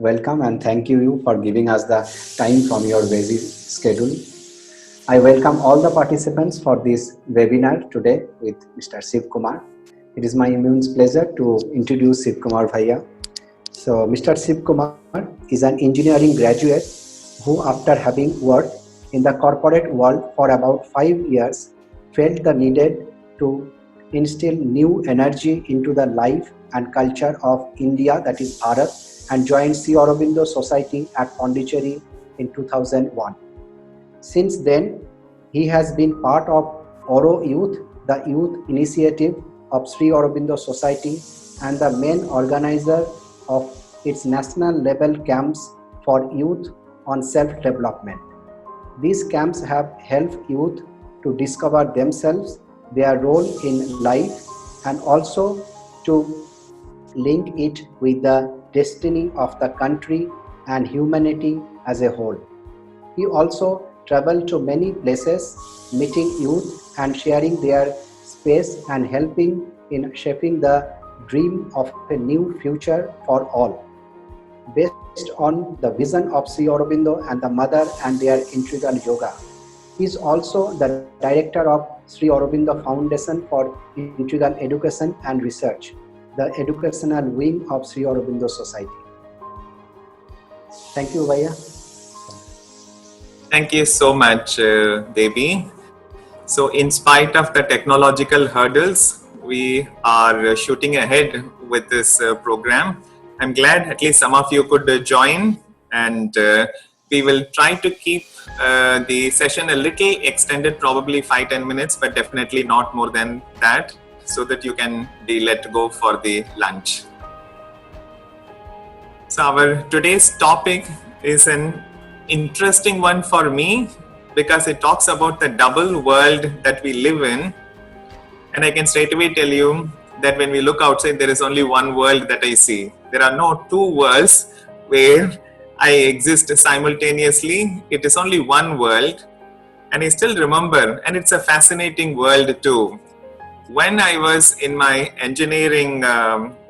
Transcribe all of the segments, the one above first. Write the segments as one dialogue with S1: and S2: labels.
S1: welcome and thank you for giving us the time from your busy schedule. I welcome all the participants for this webinar today with Mr. Shivakumar. It is my immense pleasure to introduce Shivakumar Bhaiya. So, Mr. Shivakumar is an engineering graduate who, after having worked in the corporate world for about 5 years, felt the needed to instill new energy into the life and culture of India, that is Bharat, and joined Aurobindo Society at Pondicherry in 2001. Since then, he has been part of Oro Youth, the youth initiative of Sri Aurobindo Society, and the main organizer of its national level camps for youth on self-development. These camps have helped youth to discover themselves, their role in life, and also to link it with the destiny of the country and humanity as a whole. He also traveled to many places, meeting youth and sharing their space and helping in shaping the dream of a new future for all, based on the vision of Sri Aurobindo and the mother and their integral yoga. He is also the director of Sri Aurobindo Foundation for Integral Education and Research, the educational wing of Sri Aurobindo Society. Thank you, Bhaiya.
S2: Thank you so much, Devi. So in spite of the technological hurdles, we are shooting ahead with this program. I'm glad at least some of you could join, and we will try to keep the session a little extended, probably 5-10 minutes, but definitely not more than that, so that you can be let go for the lunch. So our today's topic is an interesting one for me because it talks about the double world that we live in. And I can straight away tell you that when we look outside, there is only one world that I see. There are no two worlds where I exist simultaneously. It is only one world. And I still remember, and it's a fascinating world too. When I was in my engineering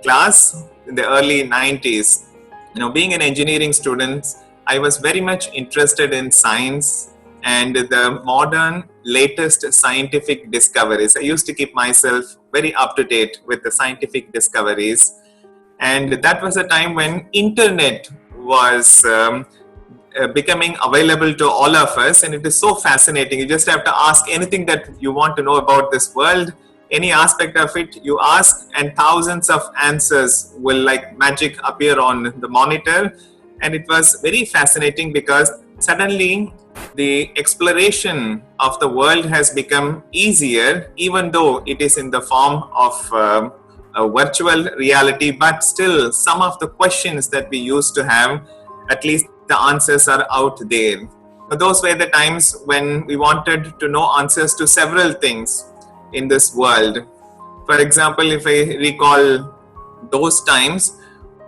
S2: class in the early 90s, being an engineering student, I was very much interested in science and the modern latest scientific discoveries. I used to keep myself very up to date with the scientific discoveries. And that was a time when internet was becoming available to all of us, and it is so fascinating. You just have to ask anything that you want to know about this world, any aspect of it you ask, and thousands of answers will like magic appear on the monitor. And it was very fascinating because suddenly the exploration of the world has become easier, even though it is in the form of a virtual reality, but still some of the questions that we used to have, at least the answers are out there. Those were the times when we wanted to know answers to several things in this world. For example, if I recall those times,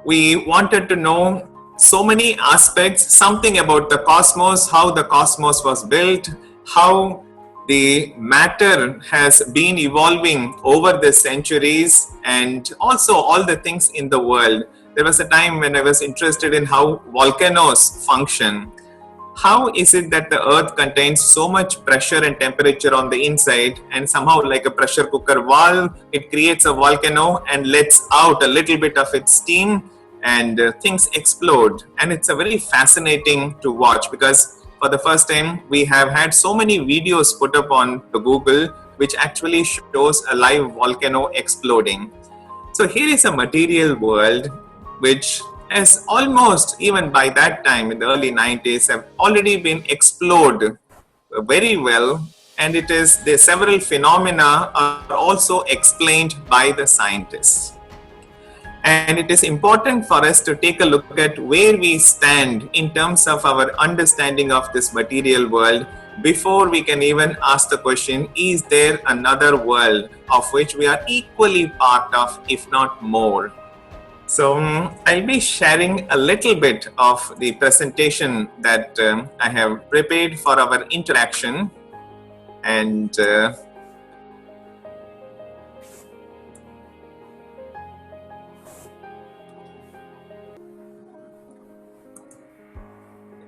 S2: we wanted to know so many aspects, something about the cosmos, how the cosmos was built, how the matter has been evolving over the centuries, and also all the things in the world. There was a time when I was interested in how volcanoes function. How is it that the earth contains so much pressure and temperature on the inside, and somehow like a pressure cooker valve, it creates a volcano and lets out a little bit of its steam, and things explode. And it's a very fascinating to watch because for the first time we have had so many videos put up on the Google which actually shows a live volcano exploding. So here is a material world which has almost, even by that time in the early 90s, have already been explored very well, and it is the several phenomena are also explained by the scientists. And it is important for us to take a look at where we stand in terms of our understanding of this material world before we can even ask the question, is there another world of which we are equally part of, if not more? So I'll be sharing a little bit of the presentation that I have prepared for our interaction, and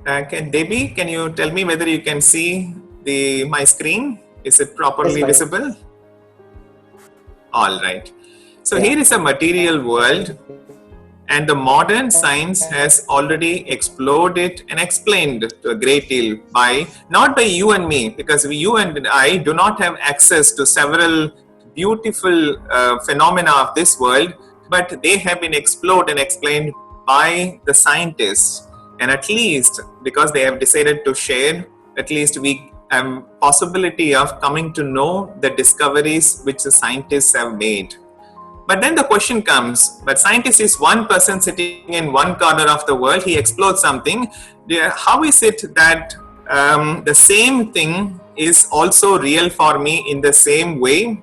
S2: Debbie, can you tell me whether you can see my screen? Is it properly
S1: Yes,
S2: visible? All right. So
S1: yeah.
S2: here is a material world, and the modern science has already explored it and explained to a great deal not by you and me, because you and I do not have access to several beautiful phenomena of this world, but they have been explored and explained by the scientists. And at least because they have decided to share, at least we have possibility of coming to know the discoveries which the scientists have made. But then the question comes, but scientist is one person sitting in one corner of the world, he explodes something. How is it that the same thing is also real for me in the same way?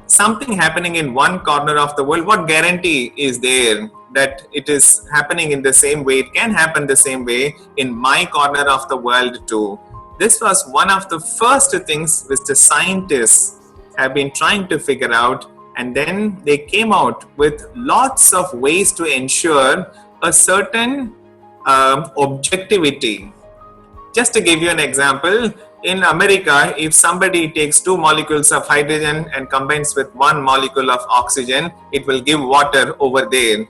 S2: Something happening in one corner of the world, what guarantee is there that it is happening in the same way? It can happen the same way in my corner of the world too. This was one of the first things which the scientists have been trying to figure out, and then they came out with lots of ways to ensure a certain objectivity. Just to give you an example, in America, if somebody takes 2 molecules of hydrogen and combines with 1 molecule of oxygen, it will give water over there.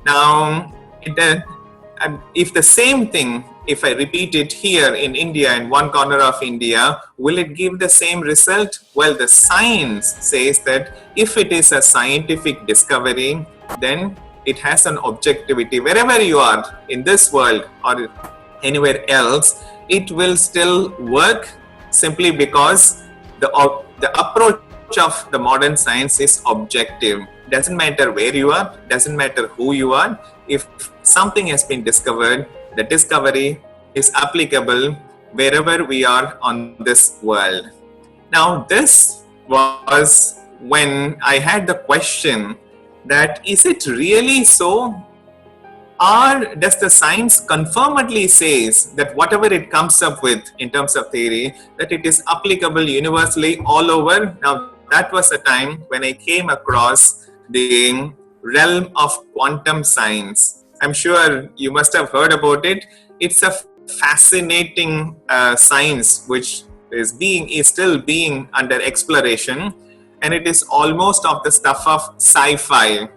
S2: Now, if the same thing, if I repeat it here in India, in one corner of India, will it give the same result? Well, the science says that if it is a scientific discovery, then it has an objectivity. Wherever you are in this world or anywhere else, it will still work, simply because the approach of the modern science is objective. Doesn't matter where you are, doesn't matter who you are. If something has been discovered, the discovery is applicable wherever we are on this world. Now, this was when I had the question that is it really so? Or does the science confirmedly says that whatever it comes up with in terms of theory, that it is applicable universally all over? Now, that was a time when I came across the realm of quantum science. I'm sure you must have heard about it. It's a fascinating science which is still being under exploration, and it is almost of the stuff of sci-fi.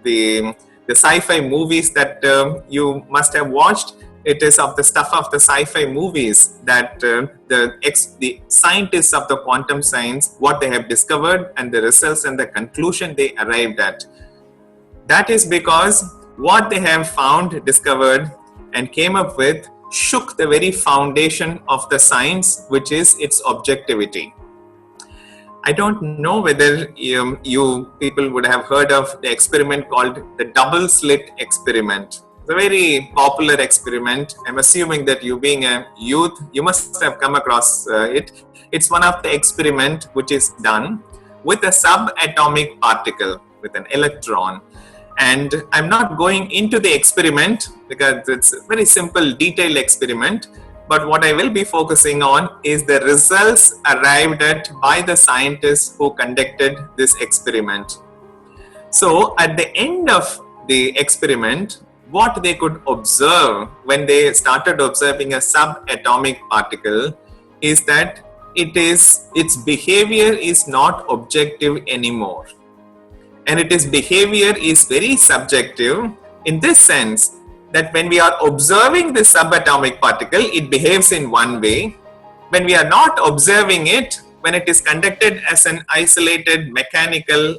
S2: The sci-fi movies that you must have watched, it is of the stuff of the sci-fi movies that the scientists of the quantum science, what they have discovered and the results and the conclusion they arrived at. That is because what they have found, discovered and came up with shook the very foundation of the science, which is its objectivity. I don't know whether you people would have heard of the experiment called the double slit experiment. It's a very popular experiment. I'm assuming that you being a youth, you must have come across it. It's one of the experiment which is done with a subatomic particle, with an electron. And I'm not going into the experiment because it's a very simple, detailed experiment. But what I will be focusing on is the results arrived at by the scientists who conducted this experiment. So at the end of the experiment, what they could observe when they started observing a subatomic particle is that its behavior is not objective anymore. And its behavior is very subjective in this sense that when we are observing the subatomic particle, it behaves in one way. When we are not observing it, when it is conducted as an isolated mechanical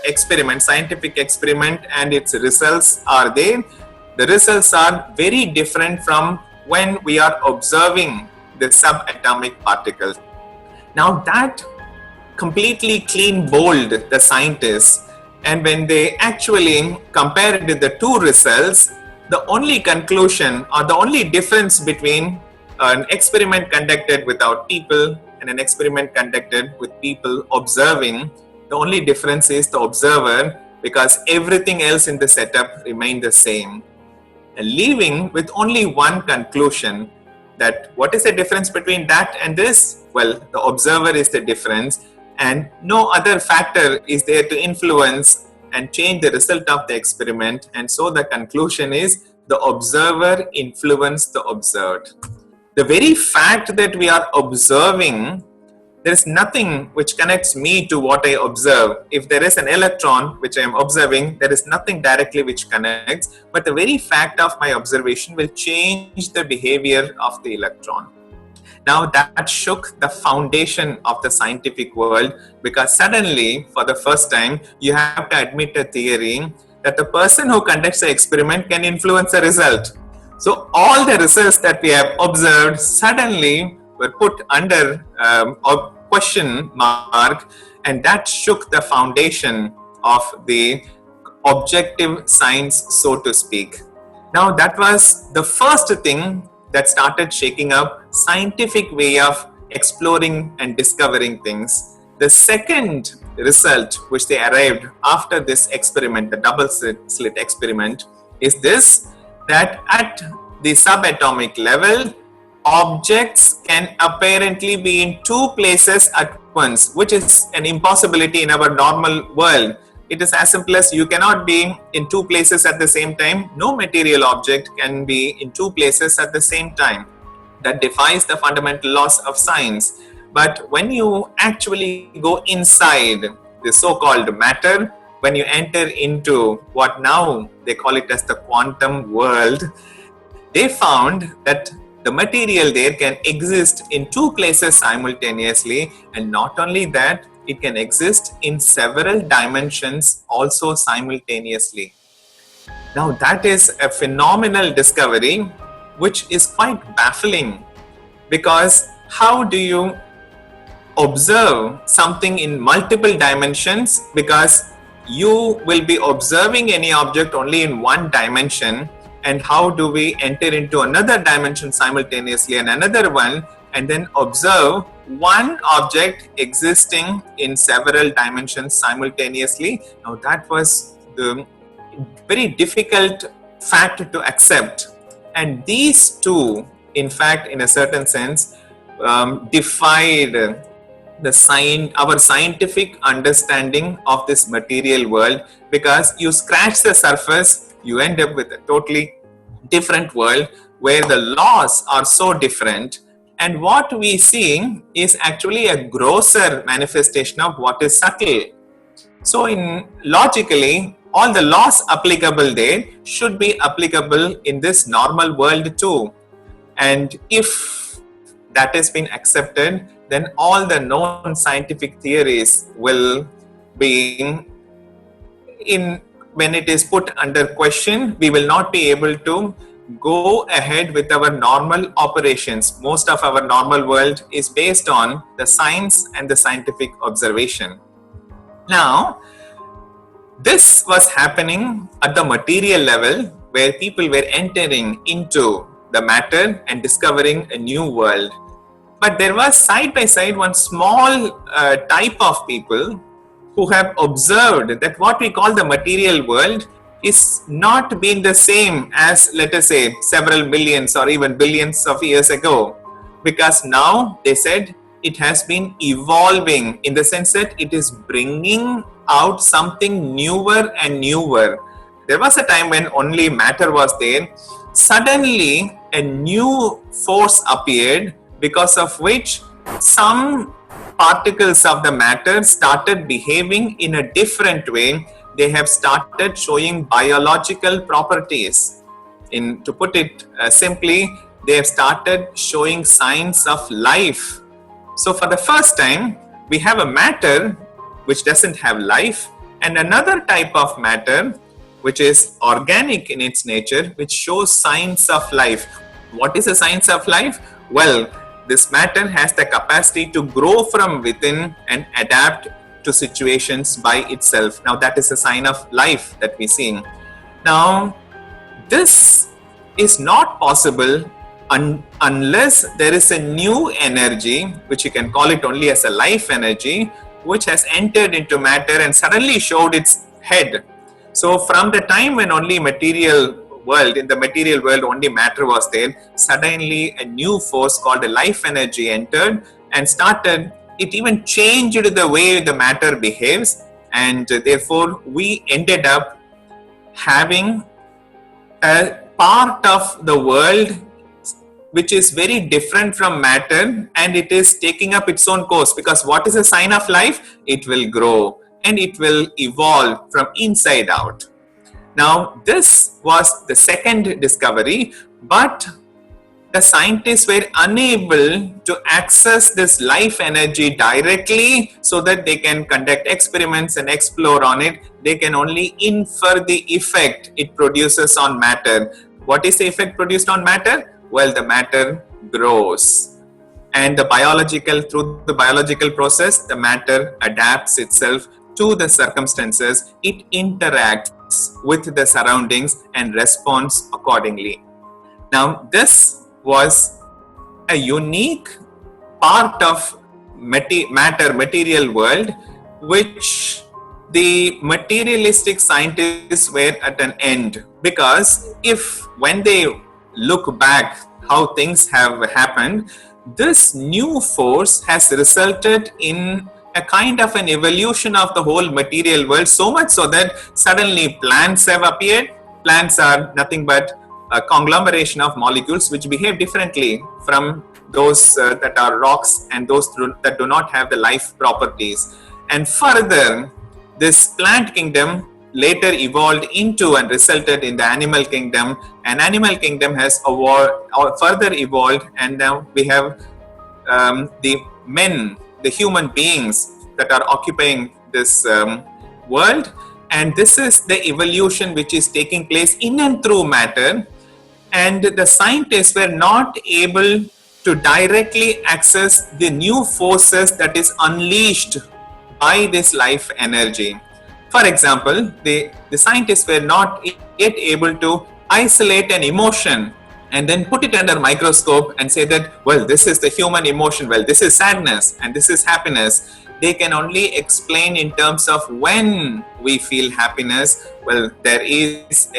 S2: experiment, scientific experiment, and its results are there, the results are very different from when we are observing the subatomic particle. Now that completely clean bowled the scientists, and when they actually compared the two results, the only conclusion or the only difference between an experiment conducted without people and an experiment conducted with people observing, the only difference is the observer, because everything else in the setup remained the same. And leaving with only one conclusion, that what is the difference between that and this? Well, the observer is the difference, and no other factor is there to influence and change the result of the experiment. And so the conclusion is the observer influence the observed. The very fact that we are observing, there is nothing which connects me to what I observe. If there is an electron which I am observing, there is nothing directly which connects, but the very fact of my observation will change the behavior of the electron. Now that shook the foundation of the scientific world, because suddenly, for the first time, you have to admit a theory that the person who conducts the experiment can influence the result. So all the results that we have observed suddenly were put under a question mark, and that shook the foundation of the objective science, so to speak. Now that was the first thing that started shaking up scientific way of exploring and discovering things. The second result which they arrived after this experiment, the double slit experiment, is this, that at the subatomic level, objects can apparently be in two places at once, which is an impossibility in our normal world. It is as simple as you cannot be in two places at the same time. No material object can be in two places at the same time. That defies the fundamental laws of science. But when you actually go inside the so-called matter, when you enter into what now they call it as the quantum world, they found that the material there can exist in two places simultaneously, and not only that, it can exist in several dimensions also simultaneously. Now that is a phenomenal discovery which is quite baffling, because how do you observe something in multiple dimensions? Because you will be observing any object only in one dimension, and how do we enter into another dimension simultaneously and another one, and then observe one object existing in several dimensions simultaneously? Now that was the very difficult fact to accept, and these two, in fact, in a certain sense, defied our scientific understanding of this material world, because you scratch the surface, you end up with a totally different world where the laws are so different. And what we see is actually a grosser manifestation of what is subtle. So logically, all the laws applicable there should be applicable in this normal world too. And if that has been accepted, then all the known scientific theories will be when it is put under question, we will not be able to go ahead with our normal operations. Most of our normal world is based on the science and the scientific observation. Now, this was happening at the material level, where people were entering into the matter and discovering a new world. But there was side by side one small type of people who have observed that what we call the material world is not been the same as, let us say, several millions or even billions of years ago. Because now, they said, it has been evolving in the sense that it is bringing out something newer and newer. There was a time when only matter was there. Suddenly, a new force appeared, because of which some particles of the matter started behaving in a different way. They have started showing biological properties. To put it simply, they have started showing signs of life. So for the first time, we have a matter which doesn't have life, and another type of matter which is organic in its nature, which shows signs of life. What is a signs of life? Well, this matter has the capacity to grow from within and adapt to situations by itself. Now that is a sign of life that we see. Now, this is not possible unless there is a new energy, which you can call it only as a life energy, which has entered into matter and suddenly showed its head. So from the time when only in the material world only matter was there, suddenly a new force called a life energy entered and started. It even changed the way the matter behaves, and therefore we ended up having a part of the world which is very different from matter, and it is taking up its own course, because what is a sign of life? It will grow and it will evolve from inside out. Now, this was the second discovery, but the scientists were unable to access this life energy directly so that they can conduct experiments and explore on it. They can only infer the effect it produces on matter. What is the effect produced on matter? Well, the matter grows. And through the biological process, the matter adapts itself to the circumstances. It interacts with the surroundings and responds accordingly. Now, this was a unique part of material world, which the materialistic scientists were at an end, because when they look back how things have happened, this new force has resulted in a kind of an evolution of the whole material world, so much so that suddenly plants have appeared. Plants are nothing but a conglomeration of molecules which behave differently from those that are rocks and those that do not have the life properties. And further, this plant kingdom later evolved into and resulted in the animal kingdom, and animal kingdom has further evolved, and now we have the human beings that are occupying this world. And this is the evolution which is taking place in and through matter. And the scientists were not able to directly access the new forces that is unleashed by this life energy. For example, the scientists were not yet able to isolate an emotion and then put it under microscope and say that, well, this is the human emotion, well, this is sadness and this is happiness. They can only explain in terms of when we feel happiness. Well, there is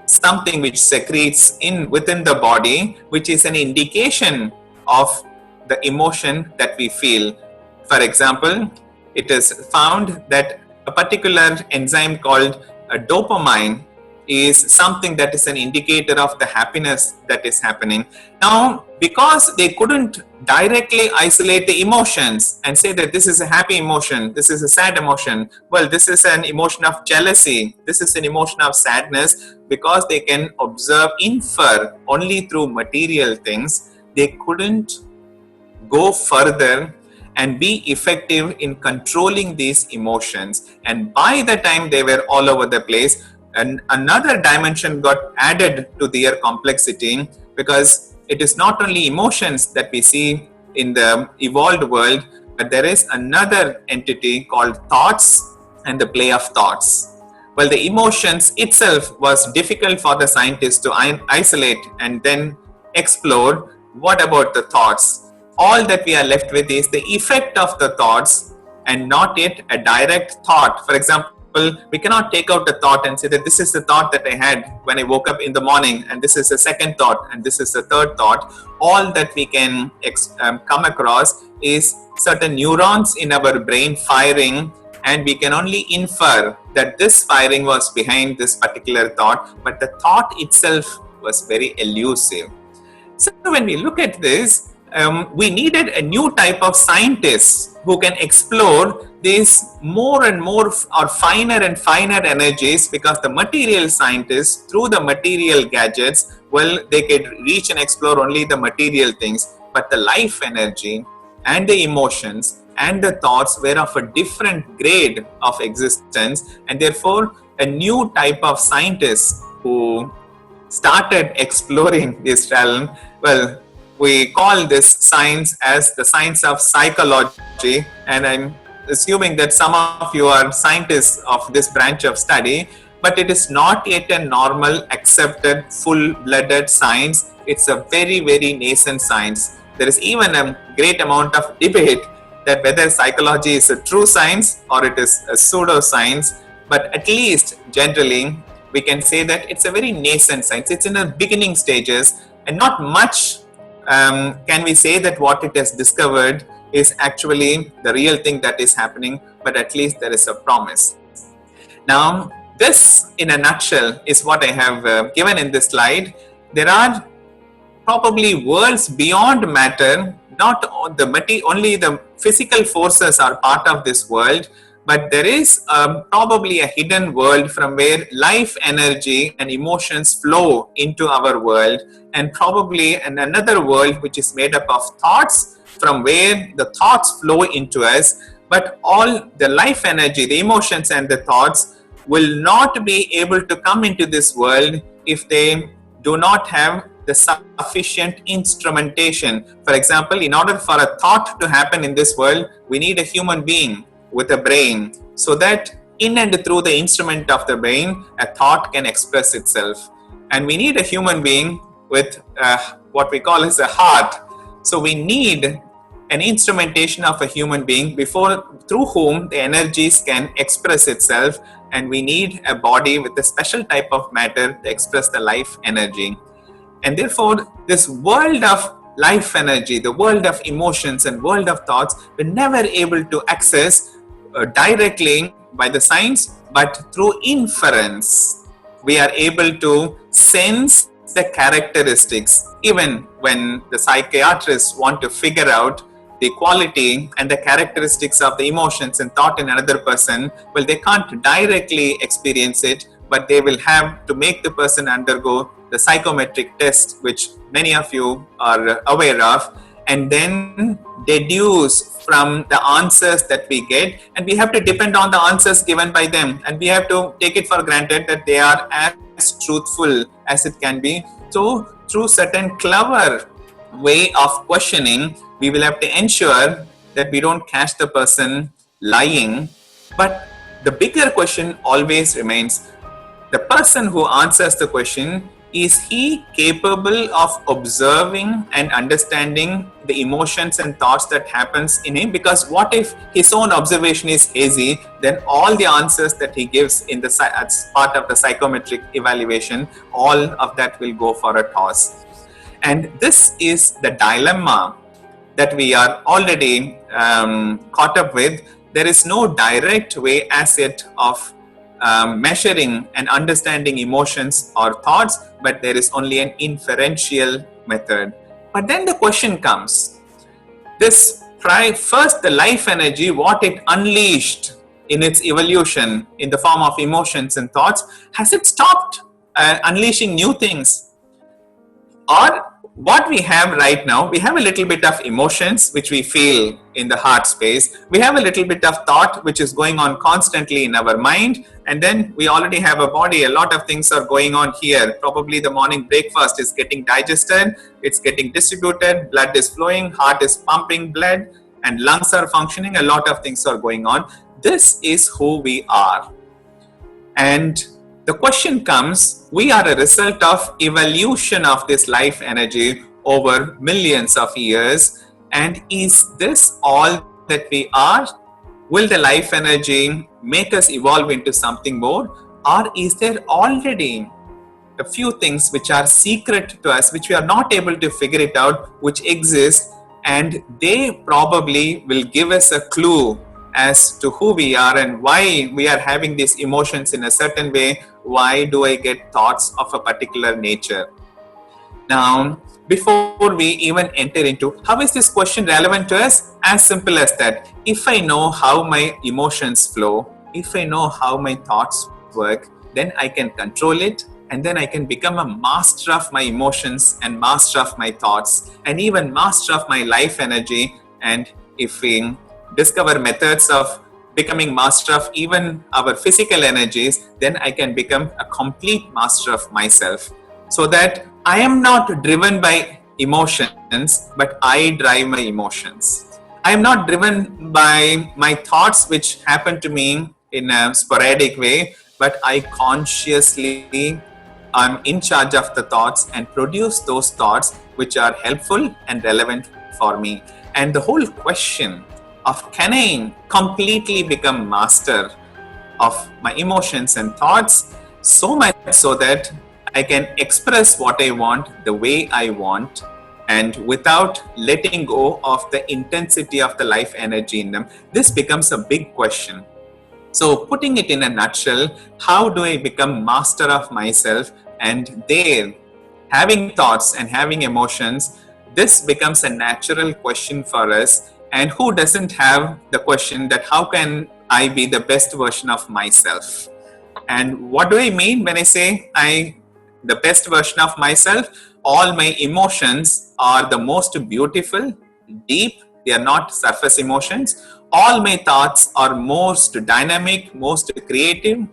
S2: something which secretes within the body, which is an indication of the emotion that we feel. For example, it is found that a particular enzyme called dopamine is something that is an indicator of the happiness that is happening. Now, because they couldn't directly isolate the emotions and say that this is a happy emotion, this is a sad emotion, well, this is an emotion of jealousy, this is an emotion of sadness, because they can infer only through material things, they couldn't go further and be effective in controlling these emotions. And by the time they were all over the place, and another dimension got added to their complexity, because it is not only emotions that we see in the evolved world, but there is another entity called thoughts and the play of thoughts. Well, the emotions itself was difficult for the scientists to isolate and then explore. What about the thoughts? All that we are left with is the effect of the thoughts and not yet a direct thought. For example, we cannot take out a thought and say that this is the thought that I had when I woke up in the morning, and this is the second thought, and this is the third thought. All that we can come across is certain neurons in our brain firing, and we can only infer that this firing was behind this particular thought, but the thought itself was very elusive. So when we look at this, we needed a new type of scientists who can explore these more and more or finer and finer energies, because the material scientists, through the material gadgets, well, they could reach and explore only the material things, but the life energy and the emotions and the thoughts were of a different grade of existence, and therefore a new type of scientists who started exploring this realm. Well, we call this science as the science of psychology, and I'm assuming that some of you are scientists of this branch of study, but it is not yet a normal, accepted, full-blooded science. It's a very, very nascent science. There is even a great amount of debate that whether psychology is a true science or it is a pseudo-science, but at least generally we can say that it's a very nascent science. It's in the beginning stages, and not much can we say that what it has discovered is actually the real thing that is happening, but at least there is a promise. Now, this, in a nutshell, is what I have given in this slide. There are probably worlds beyond matter. Not only the physical forces are part of this world, but there is probably a hidden world from where life energy and emotions flow into our world, and probably another world which is made up of thoughts, from where the thoughts flow into us. But all the life energy, the emotions and the thoughts will not be able to come into this world if they do not have the sufficient instrumentation. For example, in order for a thought to happen in this world, we need a human being with a brain, so that in and through the instrument of the brain, a thought can express itself. And we need a human being with what we call as a heart. So we need an instrumentation of a human being through whom the energies can express itself, and we need a body with a special type of matter to express the life energy. And therefore, this world of life energy, the world of emotions and world of thoughts, we're never able to access directly by the science, but through inference. We are able to sense the characteristics. Even when the psychiatrists want to figure out the quality and the characteristics of the emotions and thought in another person, well, they can't directly experience it, but they will have to make the person undergo the psychometric test, which many of you are aware of, and then deduce from the answers that we get, and we have to depend on the answers given by them, and we have to take it for granted that they are as truthful as it can be. So through certain clever way of questioning, we will have to ensure that we don't catch the person lying. But the bigger question always remains, the person who answers the question, is he capable of observing and understanding the emotions and thoughts that happens in him? Because what if his own observation is hazy, then all the answers that he gives in as part of the psychometric evaluation, all of that will go for a toss. And this is the dilemma that we are already caught up with. There is no direct way as yet of measuring and understanding emotions or thoughts, but there is only an inferential method. But then the question comes, first the life energy, what it unleashed in its evolution in the form of emotions and thoughts, has it stopped unleashing new things? Or what we have right now, we have a little bit of emotions which we feel in the heart space. We have a little bit of thought which is going on constantly in our mind. And then we already have a body. A lot of things are going on here. Probably the morning breakfast is getting digested. It's getting distributed. Blood is flowing. Heart is pumping blood. And lungs are functioning. A lot of things are going on. This is who we are. And the question comes, we are a result of evolution of this life energy over millions of years. And is this all that we are? Will the life energy make us evolve into something more? Or is there already a few things which are secret to us, which we are not able to figure it out, which exist, and they probably will give us a clue as to who we are and why we are having these emotions in a certain way. Why do I get thoughts of a particular nature? Now, before we even enter into how is this question relevant to us, as simple as that. If I know how my emotions flow, if I know how my thoughts work, then I can control it, and then I can become a master of my emotions and master of my thoughts and even master of my life energy. And if we discover methods of becoming master of even our physical energies, then I can become a complete master of myself, so that I am not driven by emotions, but I drive my emotions. I am not driven by my thoughts which happen to me in a sporadic way, but I consciously am in charge of the thoughts and produce those thoughts which are helpful and relevant for me. And the whole question of, can I completely become master of my emotions and thoughts, so much so that I can express what I want the way I want, and without letting go of the intensity of the life energy in them? This becomes a big question. So putting it in a nutshell, how do I become master of myself? And there, having thoughts and having emotions, this becomes a natural question for us. And who doesn't have the question that how can I be the best version of myself? And what do I mean when I say the best version of myself? All my emotions are the most beautiful, deep. They are not surface emotions. All my thoughts are most dynamic, most creative,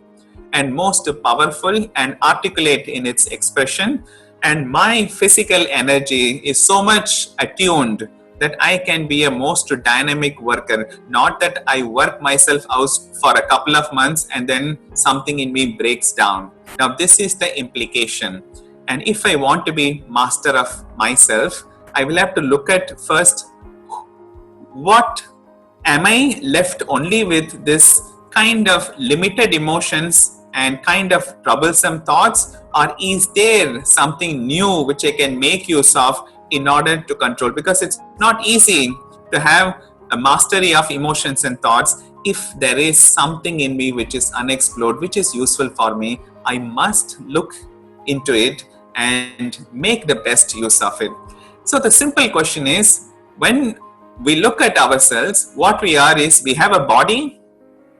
S2: and most powerful and articulate in its expression. And my physical energy is so much attuned that I can be a most dynamic worker. Not that I work myself out for a couple of months and then something in me breaks down. Now, this is the implication. And if I want to be master of myself, I will have to look at first, what am I left only with this kind of limited emotions and kind of troublesome thoughts, or is there something new which I can make use of in order to control? Because it's not easy to have a mastery of emotions and thoughts if there is something in me which is unexplored, which is useful for me. I must look into it and make the best use of it. So the simple question is, when we look at ourselves, what we are is, we have a body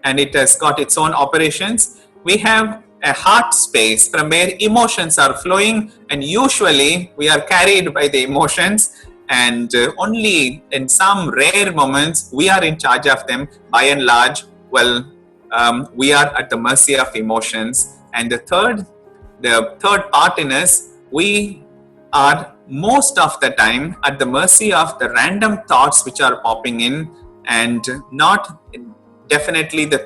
S2: and it has got its own operations. We have a heart space from where emotions are flowing, and usually we are carried by the emotions, and only in some rare moments we are in charge of them. By and large, we are at the mercy of emotions. And the third part in us, we are most of the time at the mercy of the random thoughts which are popping in, and not definitely the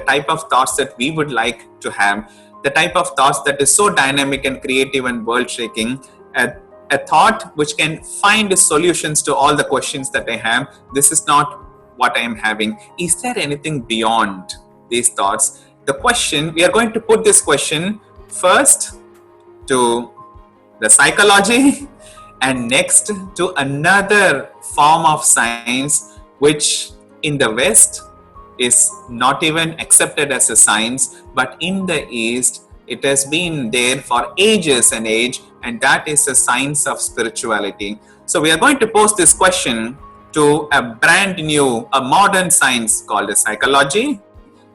S2: type of thoughts that we would like to have, the type of thoughts that is so dynamic and creative and world shaking, a thought which can find solutions to all the questions that I have. This is not what I am having. Is there anything beyond these thoughts? The question, we are going to put this question first to the psychology, and next to another form of science which in the West is not even accepted as a science, but in the East it has been there for ages and age, and that is the science of spirituality. So we are going to pose this question to a brand new, a modern science called psychology,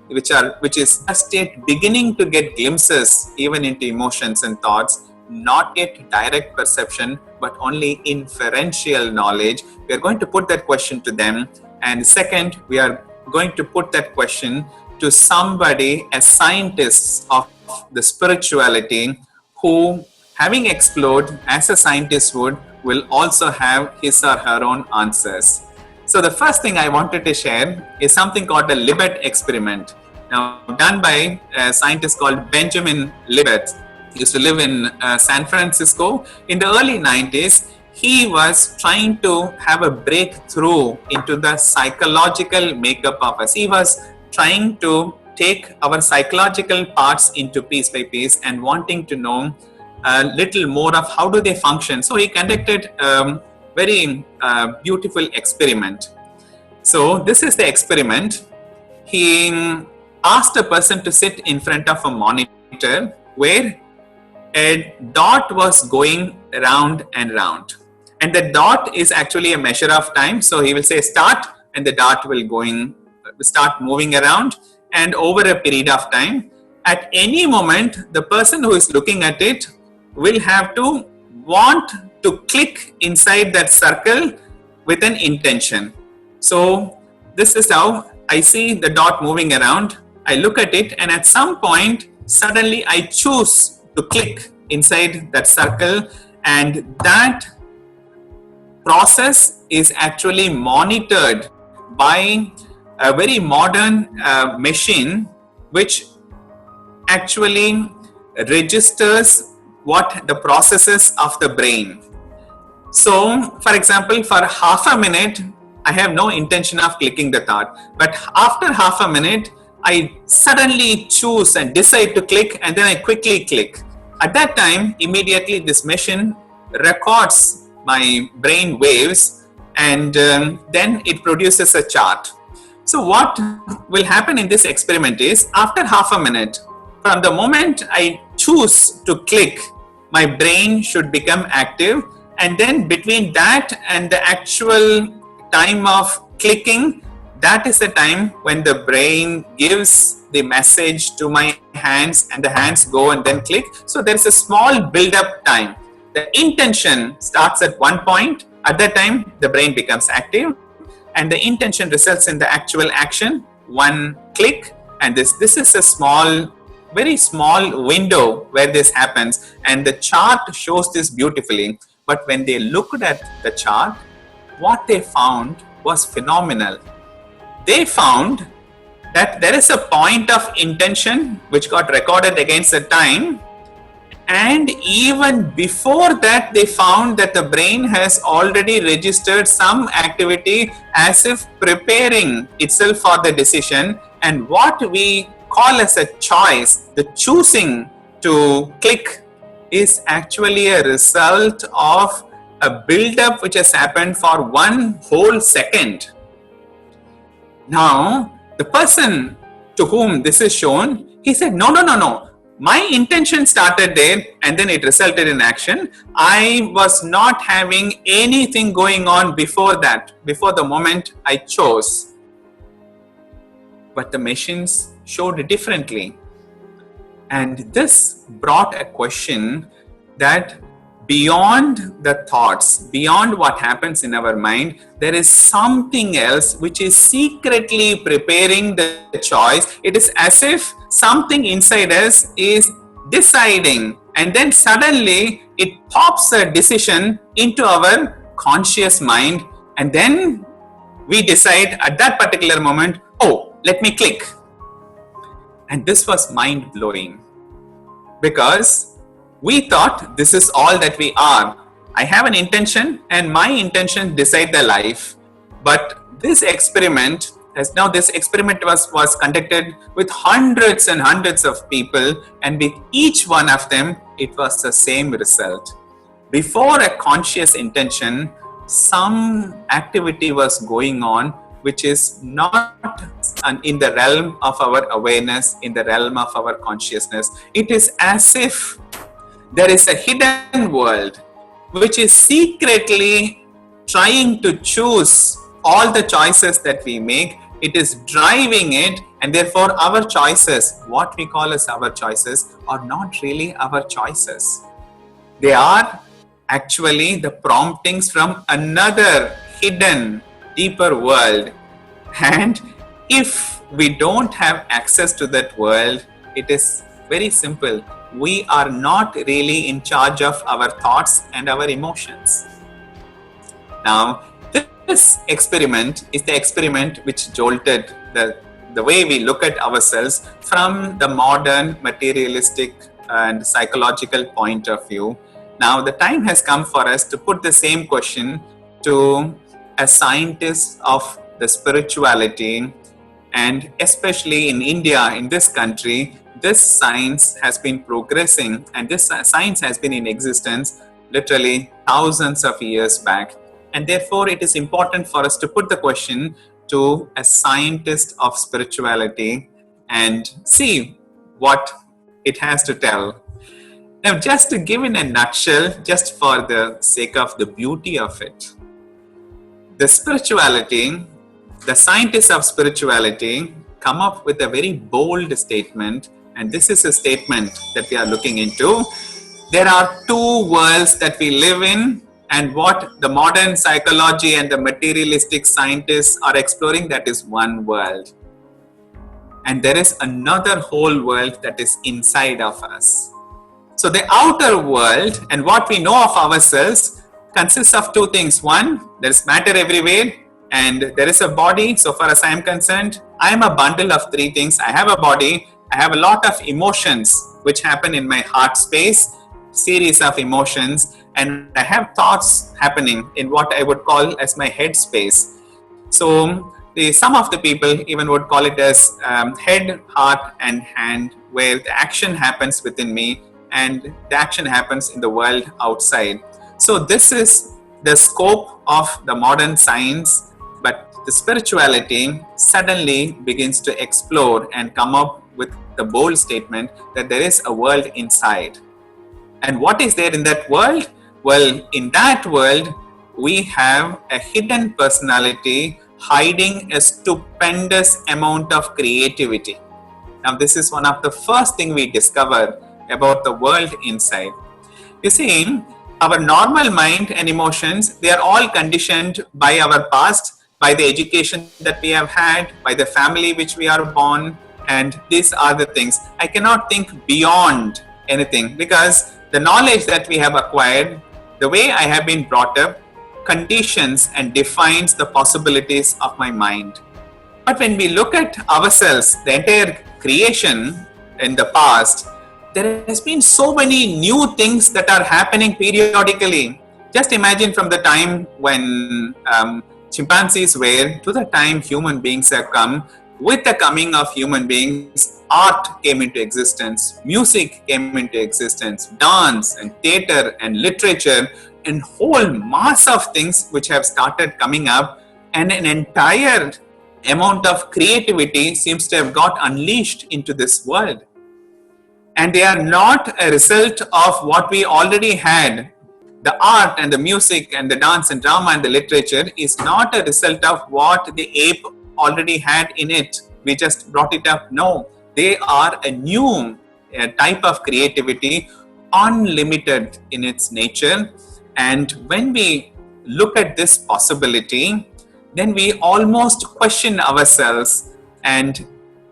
S2: which is just yet beginning to get glimpses even into emotions and thoughts, not yet direct perception, but only inferential knowledge. We are going to put that question to them. And second, we are going to put that question to somebody, a scientist of the spirituality, who, having explored as a scientist would, will also have his or her own answers. So the first thing I wanted to share is something called the Libid Experiment. Now, done by a scientist called Benjamin Libid. He used to live in San Francisco. In the early 90s, he was trying to have a breakthrough into the psychological makeup of us. He was trying to take our psychological parts into piece by piece and wanting to know a little more of how do they function. So he conducted a very beautiful experiment. So this is the experiment. He asked a person to sit in front of a monitor where a dot was going round and round. And the dot is actually a measure of time. So he will say start, and the dot will start moving around, and over a period of time, at any moment, the person who is looking at it will have to want to click inside that circle with an intention. So this is how I see the dot moving around. I look at it, and at some point, suddenly I choose to click inside that circle, and that process is actually monitored by a very modern machine which actually registers what the processes of the brain. So, for example, for half a minute, I have no intention of clicking the thought, but after half a minute, I suddenly choose and decide to click, and then I quickly click. At that time, immediately this machine records my brain waves, and then it produces a chart. So what will happen in this experiment is, after half a minute, from the moment I choose to click, my brain should become active, and then between that and the actual time of clicking, that is the time when the brain gives the message to my hands and the hands go and then click. So there is a small build-up time. The intention starts at one point. At that time, the brain becomes active, and the intention results in the actual action, one click. And this is a small, very small window where this happens, and the chart shows this beautifully. But when they looked at the chart, what they found was phenomenal. They found that there is a point of intention which got recorded against the time, and even before that they found that the brain has already registered some activity as if preparing itself for the decision. And what we call as a choice, the choosing to click, is actually a result of a build-up which has happened for one whole second. Now, the person to whom this is shown, he said, no. My intention started there and then it resulted in action. I was not having anything going on before that, before the moment I chose. But the machines showed it differently. And this brought a question that beyond the thoughts, beyond what happens in our mind, there is something else which is secretly preparing the choice. It is as if something inside us is deciding, and then suddenly it pops a decision into our conscious mind, and then we decide at that particular moment, oh, let me click. And this was mind-blowing, because we thought this is all that we are. I have an intention and my intention decide the life. But this experiment was conducted with hundreds and hundreds of people, and with each one of them, it was the same result. Before a conscious intention, some activity was going on which is not in the realm of our awareness, in the realm of our consciousness. It is as if there is a hidden world which is secretly trying to choose all the choices that we make. It is driving it, and therefore our choices, what we call as our choices, are not really our choices. They are actually the promptings from another hidden, deeper world. And if we don't have access to that world, it is very simple. We are not really in charge of our thoughts and our emotions. Now, this experiment is the experiment which jolted the way we look at ourselves from the modern materialistic and psychological point of view. Now, the time has come for us to put the same question to a scientist of the spirituality, and especially in India, in this country, this science has been progressing, and this science has been in existence literally thousands of years back. And therefore, it is important for us to put the question to a scientist of spirituality and see what it has to tell. Now, just to give in a nutshell, just for the sake of the beauty of it, the scientists of spirituality come up with a very bold statement. And this is a statement that we are looking into. There are two worlds that we live in, and what the modern psychology and the materialistic scientists are exploring, that is one world. And there is another whole world that is inside of us. So the outer world and what we know of ourselves consists of two things. One, there is matter everywhere, and there is a body. So far as I am concerned, I am a bundle of three things. I have a body, I have a lot of emotions which happen in my heart space, series of emotions, and I have thoughts happening in what I would call as my head space. So some of the people even would call it as head, heart, and hand, where the action happens within me and the action happens in the world outside. So this is the scope of the modern science. But the spirituality suddenly begins to explore and come up with the bold statement that there is a world inside. And what is there in that world? Well, in that world, we have a hidden personality hiding a stupendous amount of creativity. Now, this is one of the first thing we discover about the world inside. You see, our normal mind and emotions, they are all conditioned by our past, by the education that we have had, by the family which we are born, and these are the things. I cannot think beyond anything because the knowledge that we have acquired, the way I have been brought up, conditions and defines the possibilities of my mind. But when we look at ourselves, the entire creation in the past, there has been so many new things that are happening periodically. Just imagine from the time when chimpanzees were to the time human beings have come. With the coming of human beings, art came into existence, music came into existence, dance and theater and literature and whole mass of things which have started coming up, and an entire amount of creativity seems to have got unleashed into this world. And they are not a result of what we already had. The art and the music and the dance and drama and the literature is not a result of what the ape already had in it. We just brought it up. No, they are a new type of creativity, unlimited in its nature. And when we look at this possibility, then we almost question ourselves, and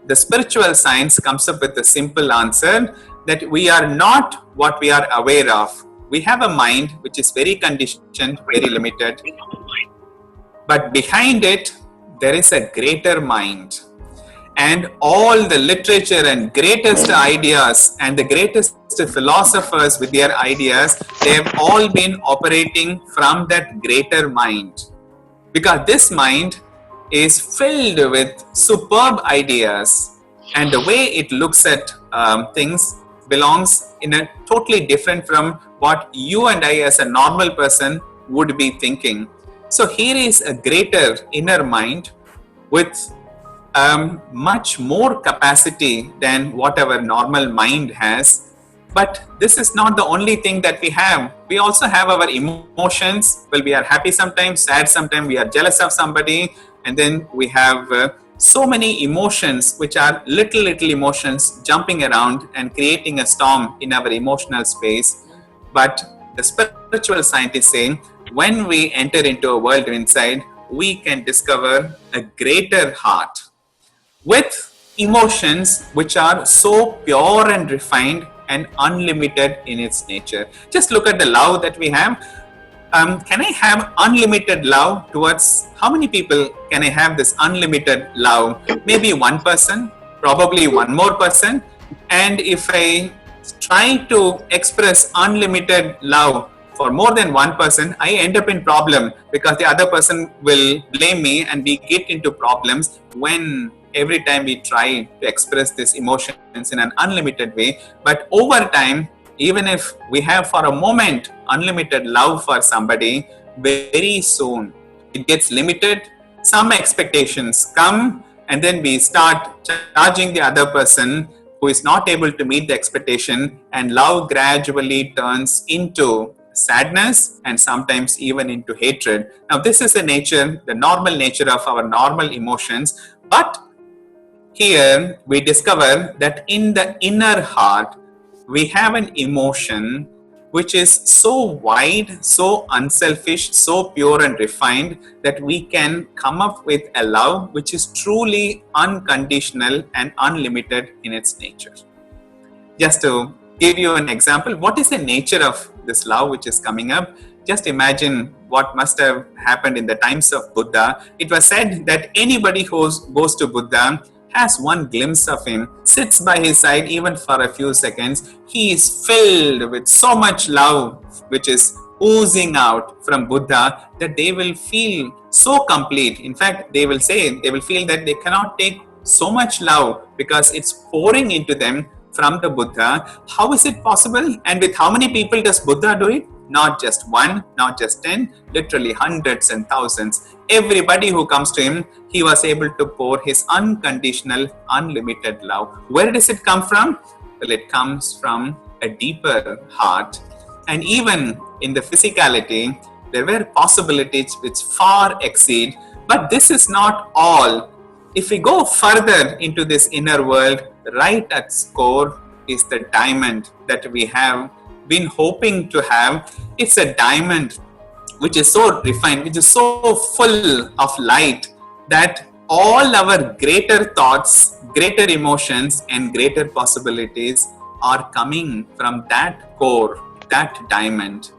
S2: the spiritual science comes up with a simple answer that we are not what we are aware of. We have a mind which is very conditioned, very limited, but behind it there is a greater mind. And all the literature and greatest ideas and the greatest philosophers with their ideas, they have all been operating from that greater mind. Because this mind is filled with superb ideas, and the way it looks at things belongs in a totally different from what you and I as a normal person would be thinking. So here is a greater inner mind with much more capacity than what our normal mind has. But this is not the only thing that we have. We also have our emotions. Well, we are happy sometimes, sad sometimes, we are jealous of somebody, and then we have so many emotions which are little emotions jumping around and creating a storm in our emotional space. But the spiritual scientists say when we enter into a world inside, we can discover a greater heart with emotions which are so pure and refined and unlimited in its nature. Just look at the love that we have. Can I have unlimited love towards how many people? Can I have this unlimited love? Maybe one person, probably one more person. And if I try to express unlimited love for more than one person, I end up in problem because the other person will blame me and we get into problems when every time we try to express these emotions in an unlimited way. But over time, even if we have for a moment unlimited love for somebody, very soon it gets limited. Some expectations come and then we start charging the other person who is not able to meet the expectation, and love gradually turns into sadness and sometimes even into hatred. Now this is the nature, the normal nature of our normal emotions. But here we discover that in the inner heart, we have an emotion which is so wide, so unselfish, so pure and refined that we can come up with a love which is truly unconditional and unlimited in its nature. Just to give you an example, what is the nature of this love which is coming up? Just imagine what must have happened in the times of Buddha. It was said that anybody who goes to Buddha has one glimpse of him, sits by his side even for a few seconds, he is filled with so much love which is oozing out from Buddha that they will feel so complete. In fact, they will feel that they cannot take so much love because it's pouring into them from the Buddha. How is it possible? And with how many people does Buddha do it? not just one, not just 10, literally hundreds and thousands. Everybody who comes to him, he was able to pour his unconditional, unlimited love. Where does it come from? Well, it comes from a deeper heart. And even in the physicality, there were possibilities which far exceed. But this is not all. If we go further into this inner world, right at its core is the diamond that we have been hoping to have. It's a diamond which is so refined, which is so full of light that all our greater thoughts, greater emotions, and greater possibilities are coming from that core, that diamond.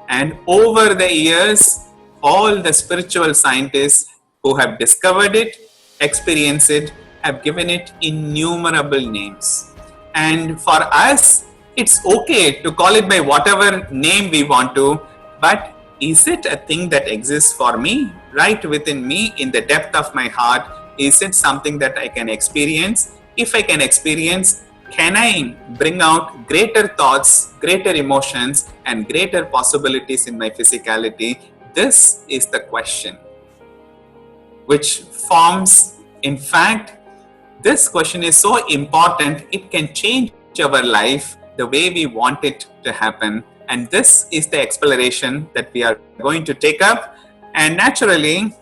S2: And over the years, all the spiritual scientists who have discovered it, experienced it, have given it innumerable names. And for us, it's okay to call it by whatever name we want to, but is it a thing that exists for me, right within me, in the depth of my heart? Is it something that I can experience? If I can experience, can I bring out greater thoughts, greater emotions, and greater possibilities in my physicality? This is the question, which forms, in fact, this question is so important, it can change our life the way we want it to happen. And this is the exploration that we are going to take up. And naturally,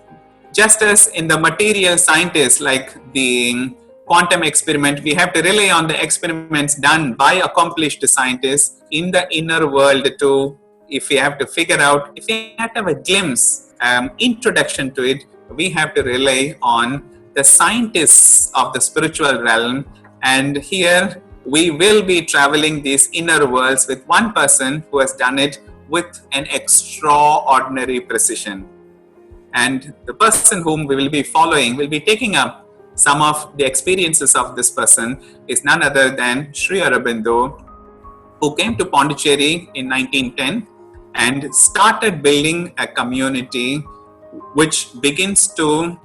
S2: just as in the material scientists, like the quantum experiment, we have to rely on the experiments done by accomplished scientists in the inner world to, if we have to figure out, if we have to have a glimpse, introduction to it, we have to rely on the scientists of the spiritual realm. And here we will be traveling these inner worlds with one person who has done it with an extraordinary precision. And the person whom we will be following, will be taking up some of the experiences of this person, is none other than Sri Aurobindo, who came to Pondicherry in 1910 and started building a community which begins to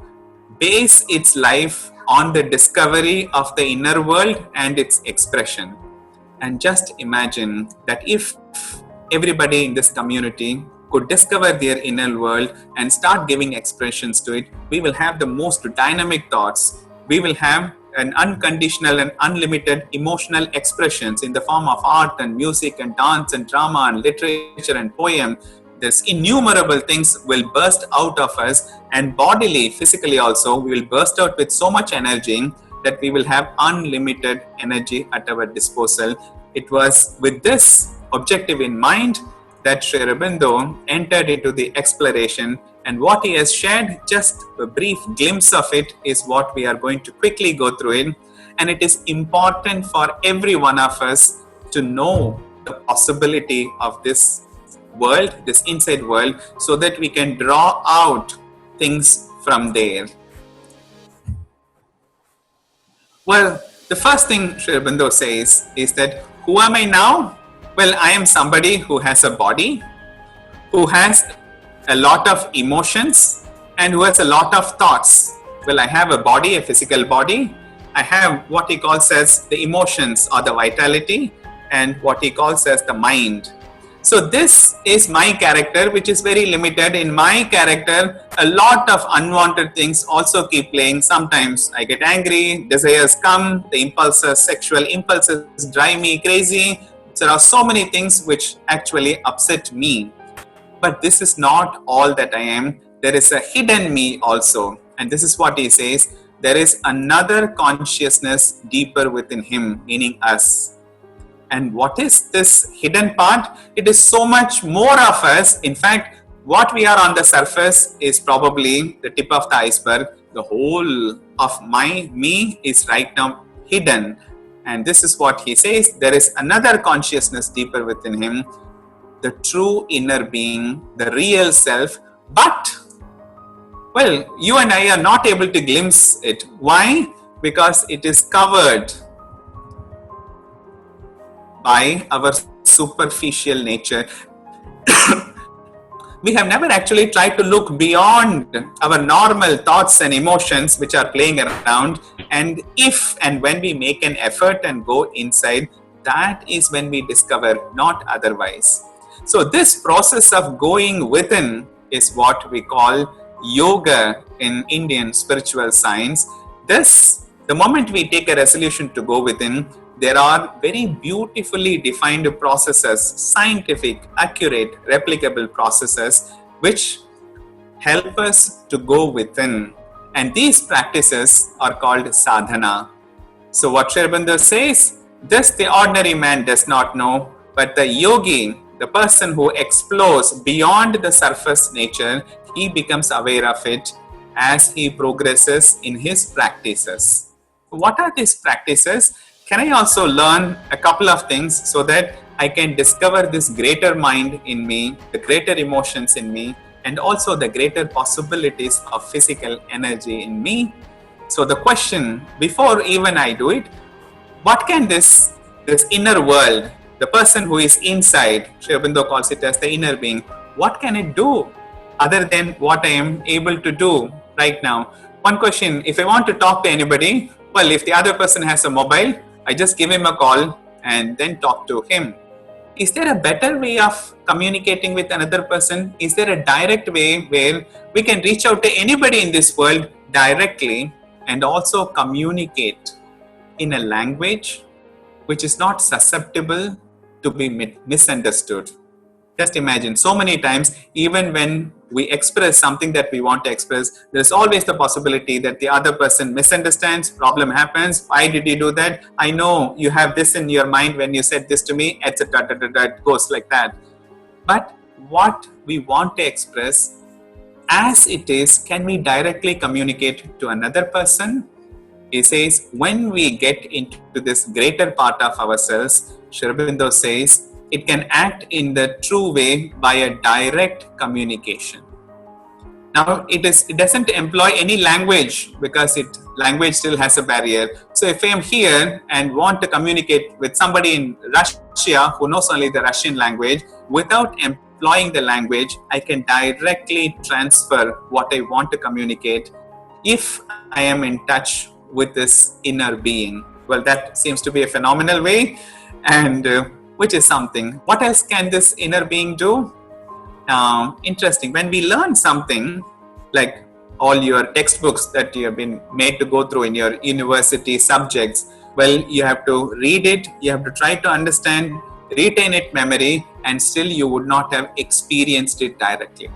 S2: base its life on the discovery of the inner world and its expression. And just imagine that if everybody in this community could discover their inner world and start giving expressions to it, we will have the most dynamic thoughts. We will have an unconditional and unlimited emotional expressions in the form of art and music and dance and drama and literature and poem. There's innumerable things will burst out of us, and bodily, physically also, we will burst out with so much energy that we will have unlimited energy at our disposal. It was with this objective in mind that Sri Aurobindo entered into the exploration, and what he has shared, just a brief glimpse of it, is what we are going to quickly go through it. And it is important for every one of us to know the possibility of this world, this inside world, so that we can draw out things from there. Well, the first thing Sri Aurobindo says is that, who am I now? Well, I am somebody who has a body, who has a lot of emotions, and who has a lot of thoughts. Well, I have a body, a physical body. I have what he calls as the emotions or the vitality, and what he calls as the mind. So this is my character, which is very limited. In my character, a lot of unwanted things also keep playing. Sometimes I get angry, desires come, the impulses, sexual impulses drive me crazy. There are so many things which actually upset me. But this is not all that I am. There is a hidden me also. And this is what he says. There is another consciousness deeper within him, meaning us. And what is this hidden part? It is so much more of us. In fact, what we are on the surface is probably the tip of the iceberg. The whole of me is right now hidden. And this is what he says. There is another consciousness deeper within him, the true inner being, the real self. But, well, you and I are not able to glimpse it. Why? Because it is covered by our superficial nature. We have never actually tried to look beyond our normal thoughts and emotions which are playing around. And if and when we make an effort and go inside, that is when we discover, not otherwise. So this process of going within is what we call yoga in Indian spiritual science. The moment we take a resolution to go within, there are very beautifully defined processes, scientific, accurate, replicable processes, which help us to go within. And these practices are called sadhana. So what Aurobindo says, this the ordinary man does not know, but the yogi, the person who explores beyond the surface nature, he becomes aware of it as he progresses in his practices. What are these practices? Can I also learn a couple of things so that I can discover this greater mind in me, the greater emotions in me, and also the greater possibilities of physical energy in me? So the question, before even I do it, what can this inner world, the person who is inside, Shivakumar calls it as the inner being, what can it do other than what I am able to do right now? One question, if I want to talk to anybody, well, if the other person has a mobile, I just give him a call and then talk to him. Is there a better way of communicating with another person? Is there a direct way where we can reach out to anybody in this world directly and also communicate in a language which is not susceptible to be misunderstood? Just imagine, so many times, even when we express something that we want to express, there's always the possibility that the other person misunderstands, problem happens. Why did you do that? I know you have this in your mind when you said this to me, etc. It goes like that. But what we want to express as it is, can we directly communicate to another person? He says, when we get into this greater part of ourselves, Aurobindo says, it can act in the true way by a direct communication. Now, it doesn't employ any language because language still has a barrier. So if I am here and want to communicate with somebody in Russia who knows only the Russian language, without employing the language, I can directly transfer what I want to communicate if I am in touch with this inner being. Well, that seems to be a phenomenal way, and which is something. What else can this inner being do? Interesting. When we learn something, like all your textbooks that you have been made to go through in your university subjects, well, you have to read it, you have to try to understand, retain it memory, and still you would not have experienced it directly.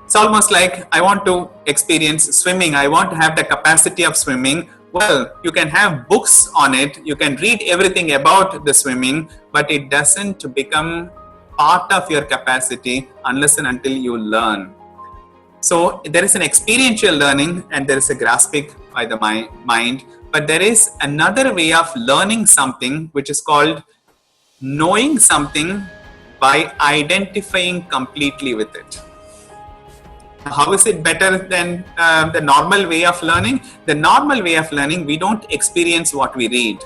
S2: It's almost like I want to experience swimming, I want to have the capacity of swimming. Well, you can have books on it, you can read everything about the swimming, but it doesn't become part of your capacity unless and until you learn. So there is an experiential learning and there is a grasping by the mind, but there is another way of learning something which is called knowing something by identifying completely with it. How is it better than the normal way of learning? The normal way of learning, we don't experience what we read.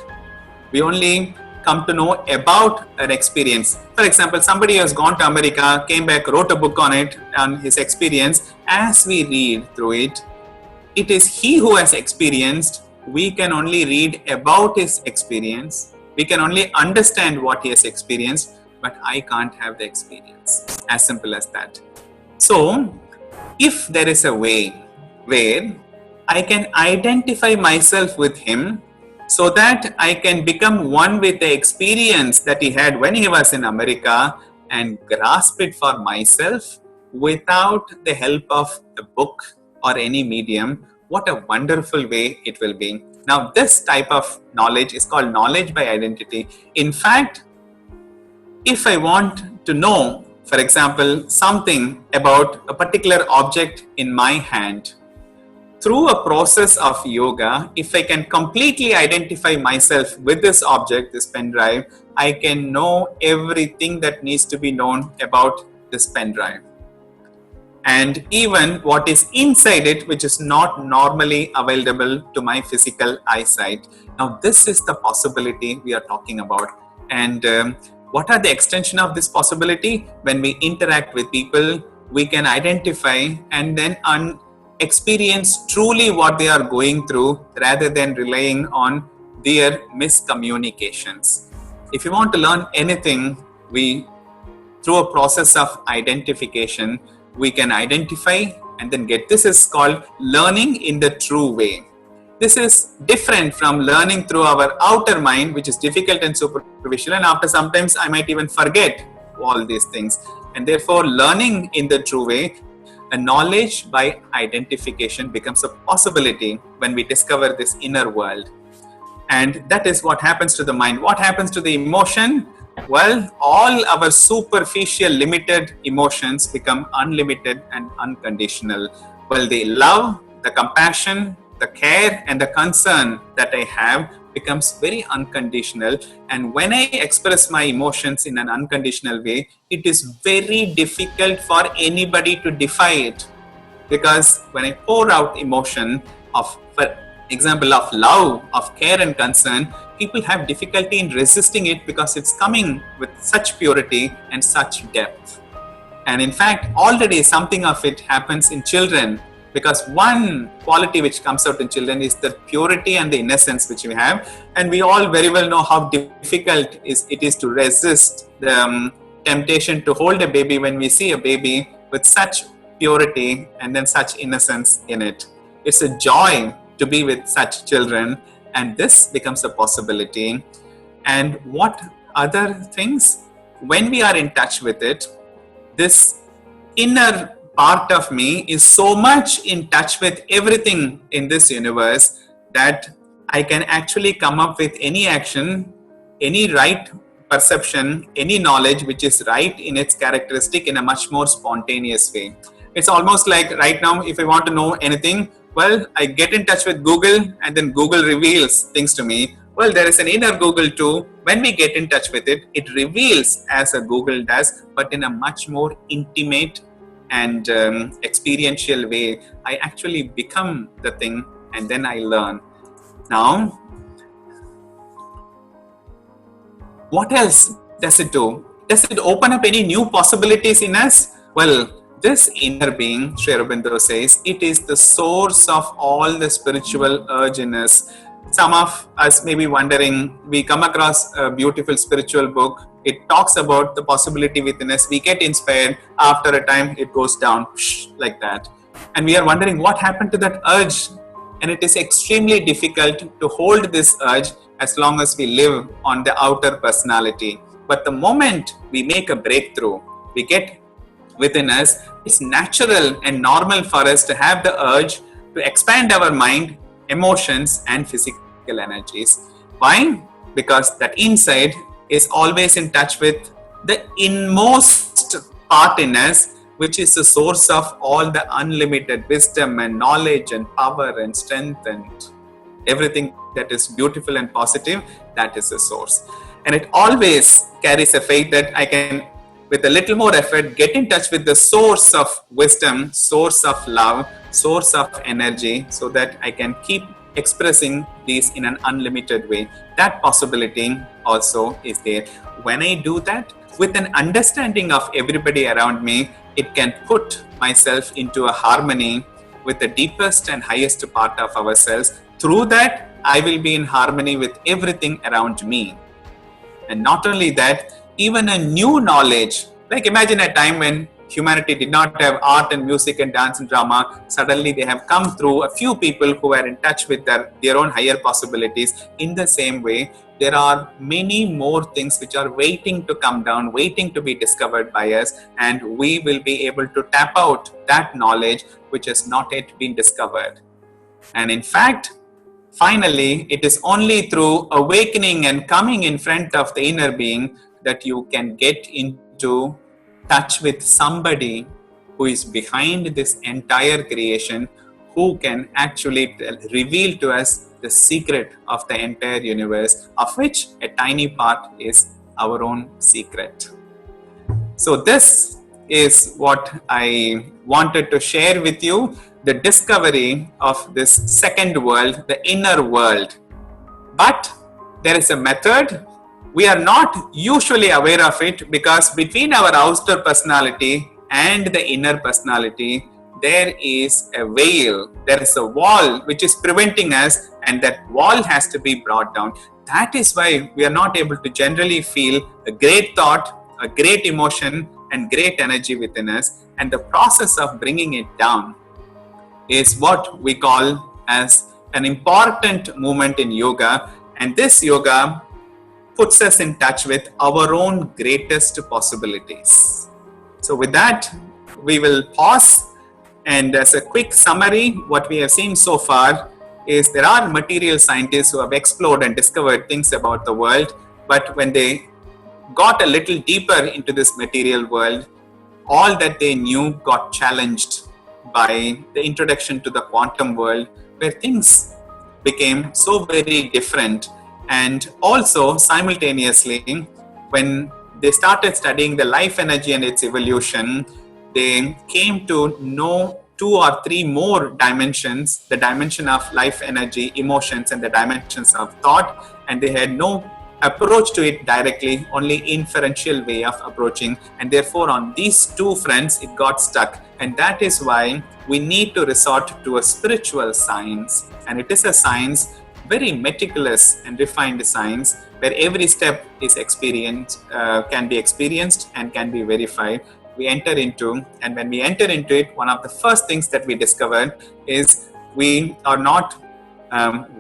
S2: We only come to know about an experience. For example, somebody has gone to America, came back, wrote a book on it, on his experience. As we read through it, it is he who has experienced. We can only read about his experience. We can only understand what he has experienced, but I can't have the experience. As simple as that. So, if there is a way where I can identify myself with him so that I can become one with the experience that he had when he was in America and grasp it for myself without the help of a book or any medium, what a wonderful way it will be. Now, this type of knowledge is called knowledge by identity. In fact, if I want to know, for example, something about a particular object in my hand, through a process of yoga, if I can completely identify myself with this object, this pen drive, I can know everything that needs to be known about this pen drive. And even what is inside it, which is not normally available to my physical eyesight. Now, this is the possibility we are talking about. And what are the extension of this possibility? When we interact with people, we can identify and then experience truly what they are going through rather than relying on their miscommunications. If you want to learn anything, through a process of identification, we can identify and then get. This is called learning in the true way. This is different from learning through our outer mind, which is difficult and superficial, and after sometimes I might even forget all these things. And therefore, learning in the true way, a knowledge by identification, becomes a possibility when we discover this inner world. And that is what happens to the mind. What happens to the emotion? Well, all our superficial, limited emotions become unlimited and unconditional. Well, the love, the compassion, the care and the concern that I have becomes very unconditional. And when I express my emotions in an unconditional way, it is very difficult for anybody to defy it. Because when I pour out emotion of, for example, of love, of care and concern, people have difficulty in resisting it because it's coming with such purity and such depth. And in fact, already something of it happens in children, because one quality which comes out in children is the purity and the innocence which we have. And we all very well know how difficult it is to resist the temptation to hold a baby when we see a baby with such purity and then such innocence in it. It's a joy to be with such children, and this becomes a possibility. And what other things? When we are in touch with it, this inner part of me is so much in touch with everything in this universe that I can actually come up with any action, any right perception, any knowledge which is right in its characteristic in a much more spontaneous way. It's almost like right now, if I want to know anything, well, I get in touch with Google and then Google reveals things to me. Well, there is an inner Google too. When we get in touch with it, it reveals as a Google does, but in a much more intimate and experiential way. I actually become the thing and then I learn. Now, what else does it do? Does it open up any new possibilities in us? Well, this inner being, Sri Aurobindo says, it is the source of all the spiritual urge in us. Some of us may be wondering, we come across a beautiful spiritual book. It talks about the possibility within us. We get inspired. After a time, it goes down like that. And we are wondering what happened to that urge. And it is extremely difficult to hold this urge as long as we live on the outer personality. But the moment we make a breakthrough, we get within us, it's natural and normal for us to have the urge to expand our mind, emotions and physical energies. Why? Because that inside is always in touch with the inmost part in us, which is the source of all the unlimited wisdom and knowledge and power and strength and everything that is beautiful and positive. That is the source. And it always carries a faith that I can, with a little more effort, get in touch with the source of wisdom, source of love, source of energy, so that I can keep expressing these in an unlimited way. That possibility also is there. When I do that, with an understanding of everybody around me, it can put myself into a harmony with the deepest and highest part of ourselves. Through that, I will be in harmony with everything around me. And not only that, even a new knowledge, like imagine a time when humanity did not have art and music and dance and drama, suddenly they have come through a few people who are in touch with their own higher possibilities. In the same way, there are many more things which are waiting to come down, waiting to be discovered by us, and we will be able to tap out that knowledge which has not yet been discovered. And in fact, finally, it is only through awakening and coming in front of the inner being that you can get into touch with somebody who is behind this entire creation, who can actually reveal to us the secret of the entire universe, of which a tiny part is our own secret. So this is what I wanted to share with you, the discovery of this second world, the inner world. But there is a method. We are not usually aware of it, because between our outer personality and the inner personality, there is a veil, there is a wall which is preventing us, and that wall has to be brought down. That is why we are not able to generally feel a great thought, a great emotion, and great energy within us, and the process of bringing it down is what we call as an important movement in yoga. And this yoga puts us in touch with our own greatest possibilities. So with that, we will pause. And as a quick summary, what we have seen so far is there are material scientists who have explored and discovered things about the world, but when they got a little deeper into this material world, all that they knew got challenged by the introduction to the quantum world, where things became so very different. And also simultaneously, when they started studying the life energy and its evolution, they came to know 2 or 3 more dimensions, the dimension of life energy, emotions, and the dimensions of thought, and they had no approach to it directly, only inferential way of approaching, and therefore on these 2 fronts it got stuck. And that is why we need to resort to a spiritual science, and it is a science, very meticulous and refined science, where every step is experienced, can be experienced and can be verified. We enter into, and when we enter into it, one of the first things that we discover is we are not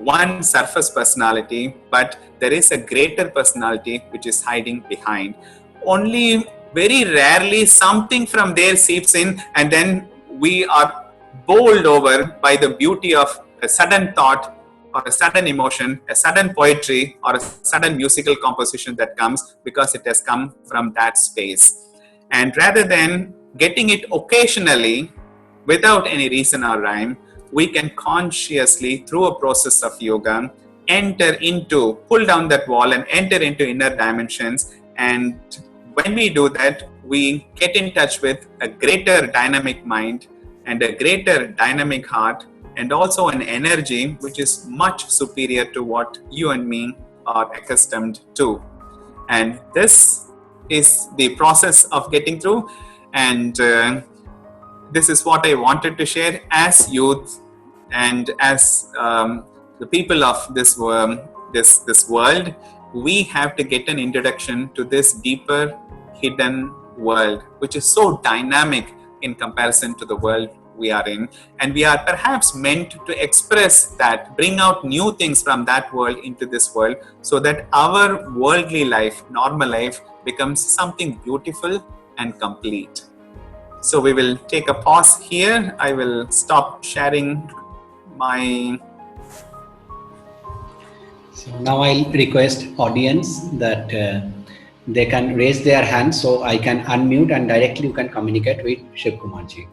S2: one surface personality, but there is a greater personality which is hiding behind. Only very rarely something from there seeps in, and then we are bowled over by the beauty of a sudden thought or a sudden emotion, a sudden poetry, or a sudden musical composition that comes because it has come from that space. And rather than getting it occasionally without any reason or rhyme, we can consciously, through a process of yoga, pull down that wall and enter into inner dimensions. And when we do that, we get in touch with a greater dynamic mind and a greater dynamic heart, and also an energy which is much superior to what you and me are accustomed to. And this is the process of getting through, and this is what I wanted to share as youth and as the people of this world. We have to get an introduction to this deeper hidden world, which is so dynamic in comparison to the world we are in, and we are perhaps meant to express that, bring out new things from that world into this world, so that our worldly life, normal life, becomes something beautiful and complete. So we will take a pause here. I will stop sharing my...
S3: So now I'll request audience that they can raise their hands, so I can unmute and directly you can communicate with Shivakumar ji.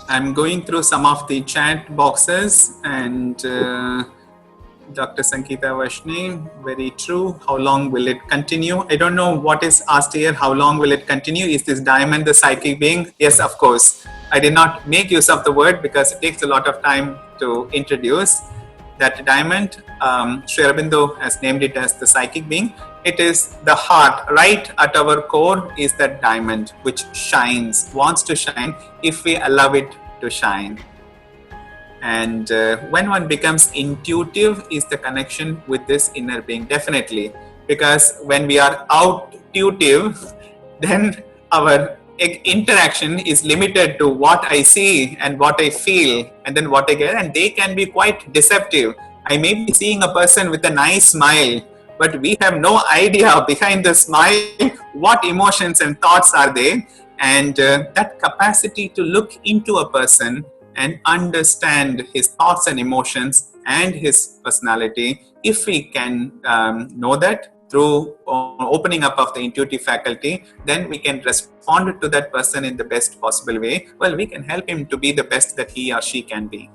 S2: I'm going through some of the chat boxes, and Dr. Sangeeta Vashni, very true. How long will it continue? I don't know what is asked here. How long will it continue? Is this diamond the psychic being? Yes, of course. I did not make use of the word because it takes a lot of time to introduce that diamond. Sri Aurobindo has named it as the psychic being. It is the heart. Right at our core is that diamond which shines, wants to shine if we allow it to shine. And when one becomes intuitive is the connection with this inner being, definitely. Because when we are out-tuitive, then our interaction is limited to what I see and what I feel and then what I get, and they can be quite deceptive. I may be seeing a person with a nice smile, but we have no idea behind the smile what emotions and thoughts are there. And that capacity to look into a person and understand his thoughts and emotions and his personality, if we can know that through opening up of the intuitive faculty, then we can respond to that person in the best possible way. Well, we can help him to be the best that he or she can be.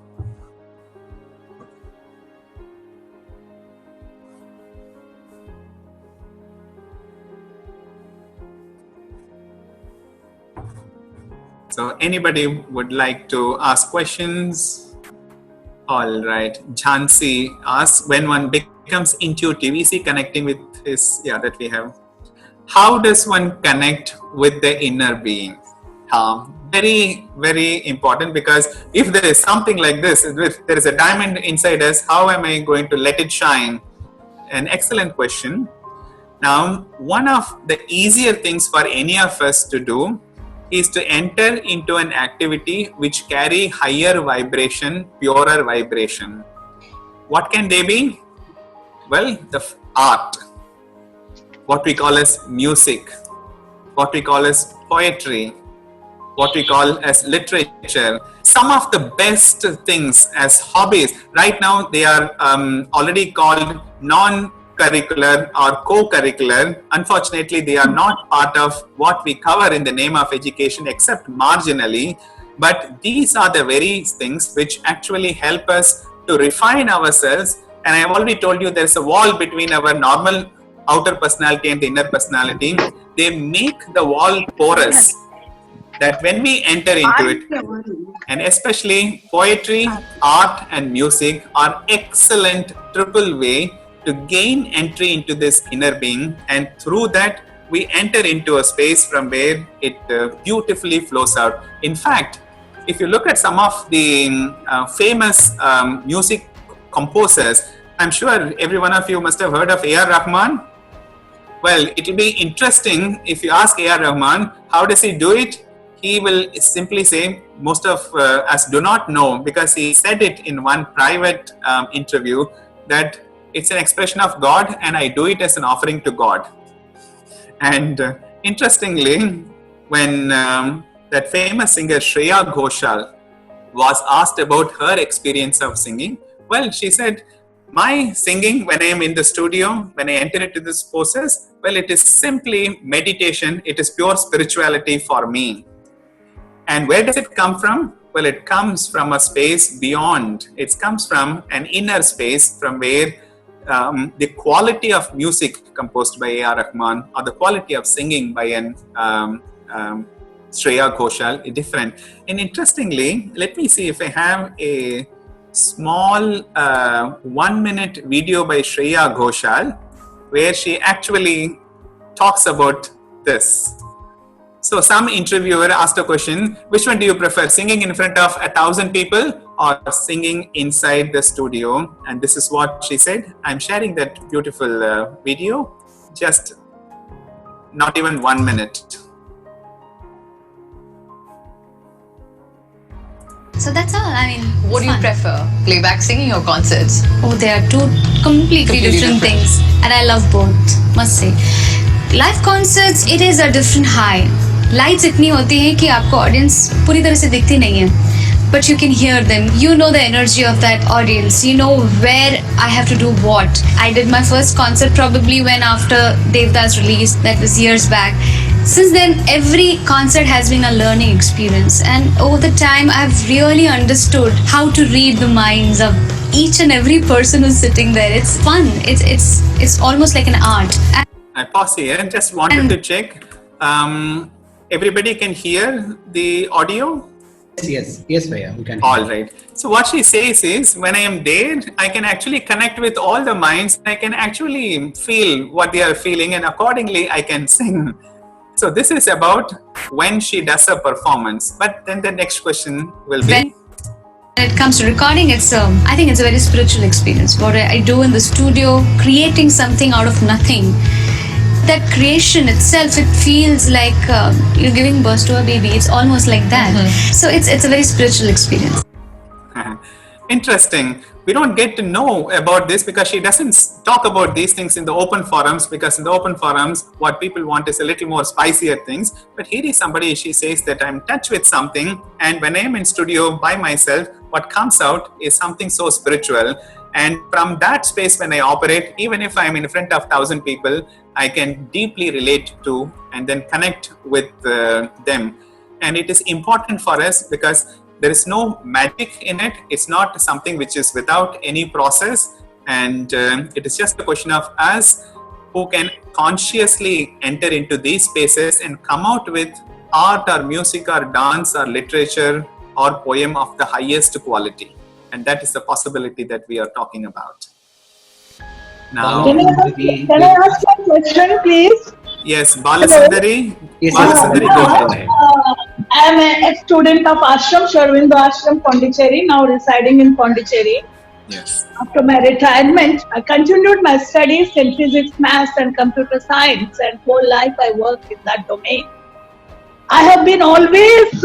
S2: So anybody would like to ask questions? All right. Jhansi asks, when one becomes intuitive, is he connecting with his, that we have. How does one connect with the inner being? Very, very important, because if there is something like this, if there is a diamond inside us, how am I going to let it shine? An excellent question. Now, one of the easier things for any of us to do is to enter into an activity which carry higher vibration, purer vibration. What can they be? Well, the art, what we call as music, what we call as poetry, what we call as literature. Some of the best things as hobbies, right now they are already called non-curricular or co-curricular. Unfortunately, they are not part of what we cover in the name of education except marginally. But these are the very things which actually help us to refine ourselves. And I have already told you there's a wall between our normal outer personality and the inner personality. They make the wall porous, that when we enter into it, and especially poetry, art and music are excellent triple way to gain entry into this inner being, and through that we enter into a space from where it beautifully flows out. In fact, if you look at some of the famous music composers, I'm sure every one of you must have heard of A.R. Rahman. Well, it will be interesting if you ask A.R. Rahman, how does he do it? He will simply say, most of us do not know, because he said it in one private interview, that it's an expression of God and I do it as an offering to God. And interestingly, when that famous singer Shreya Ghoshal was asked about her experience of singing, well, she said, my singing when I am in the studio, when I enter into this process, well, it is simply meditation. It is pure spirituality for me. And where does it come from? Well, it comes from a space beyond. It comes from an inner space from where the quality of music composed by A.R. Rahman or the quality of singing by an Shreya Ghoshal is different. And interestingly, let me see if I have a small 1 minute video by Shreya Ghoshal where she actually talks about this. So some interviewer asked a question, which one do you prefer, singing in front of 1,000 people or singing inside the studio? And this is what she said. I'm sharing that beautiful video, just not even 1 minute.
S4: So that's all. I mean,
S5: What do you prefer, playback singing or concerts?
S4: Oh, they are two completely different things, and I love both, must say. Live concerts, it is a different high. Lights इतनी होती हैं कि आपको audience पूरी तरह से दिखती नहीं है, but you can hear them. You know the energy of that audience. You know where I have to do what. I did my first concert probably when after Devda's release, that was years back. Since then, every concert has been a learning experience, and over the time, I've really understood how to read the minds of each and every person who's sitting there. It's fun. It's almost like an art.
S2: I pause here and just wanted to check. Everybody can hear the audio?
S3: Yes, Bhaiya, we can.
S2: All right. So what she says is, when I am there, I can actually connect with all the minds. I can actually feel what they are feeling, and accordingly, I can sing. So this is about when she does a performance. But then the next question will be,
S4: When it comes to recording, I think it's a very spiritual experience. What I do in the studio, creating something out of nothing. That creation itself, it feels like you're giving birth to a baby. It's almost like that. Mm-hmm. So it's a very spiritual experience.
S2: Interesting. We don't get to know about this because she doesn't talk about these things in the open forums, because in the open forums, what people want is a little more spicier things. But here is somebody, she says that I'm in touch with something, and when I am in studio by myself, what comes out is something so spiritual. And from that space, when I operate, even if I'm in front of 1,000 people, I can deeply relate to and then connect with them. And it is important for us because there is no magic in it. It's not something which is without any process. And it is just a question of us who can consciously enter into these spaces and come out with art or music or dance or literature or poem of the highest quality. And that is the possibility that we are talking about. Now,
S6: Can I ask a question, please?
S2: yes, Balasundari.
S3: Yes,
S2: Balasundari, go ahead.
S6: I ex-student of Ashram, Aurobindo Ashram, Pondicherry, now residing in Pondicherry.
S2: Yes.
S6: After my retirement, I continued my studies in physics, maths, and computer science, and whole life I worked in that domain. I have been always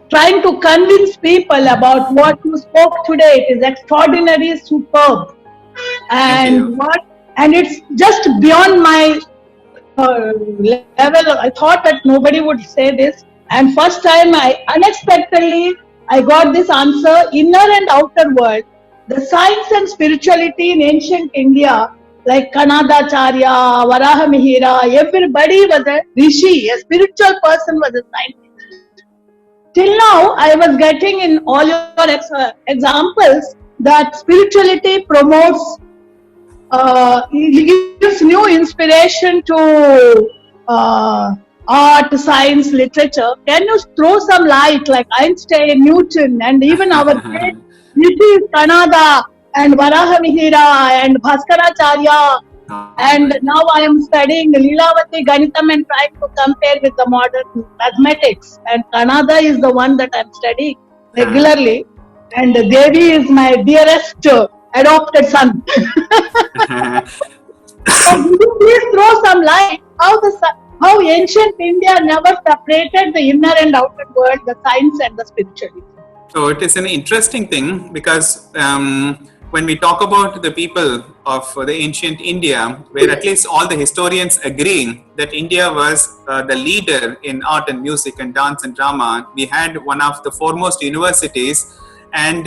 S6: trying to convince people about what you spoke today. It is extraordinary, superb, and it's just beyond my level. I thought that nobody would say this, and first time I unexpectedly I got this answer: inner and outer world. The science and spirituality in ancient India, like Kanadacharya, Varahamihira, everybody was a rishi, a spiritual person was a scientist. Till now, I was getting in all your examples that spirituality promotes, gives new inspiration to art, science, literature. Can you throw some light, like Einstein, Newton, and even our great rishis, Kanada and Varahamihira and Bhaskaracharya, and now I am studying Leelavati Ganitam and trying to compare with the modern mathematics, and Kanada is the one that I am studying regularly, and Devi is my dearest adopted son. So will you please throw some light how ancient India never separated the inner and outer world, the science and the spirituality?
S2: So it is an interesting thing because when we talk about the people of the ancient India, where at least all the historians agree that India was the leader in art and music and dance and drama, we had one of the foremost universities, and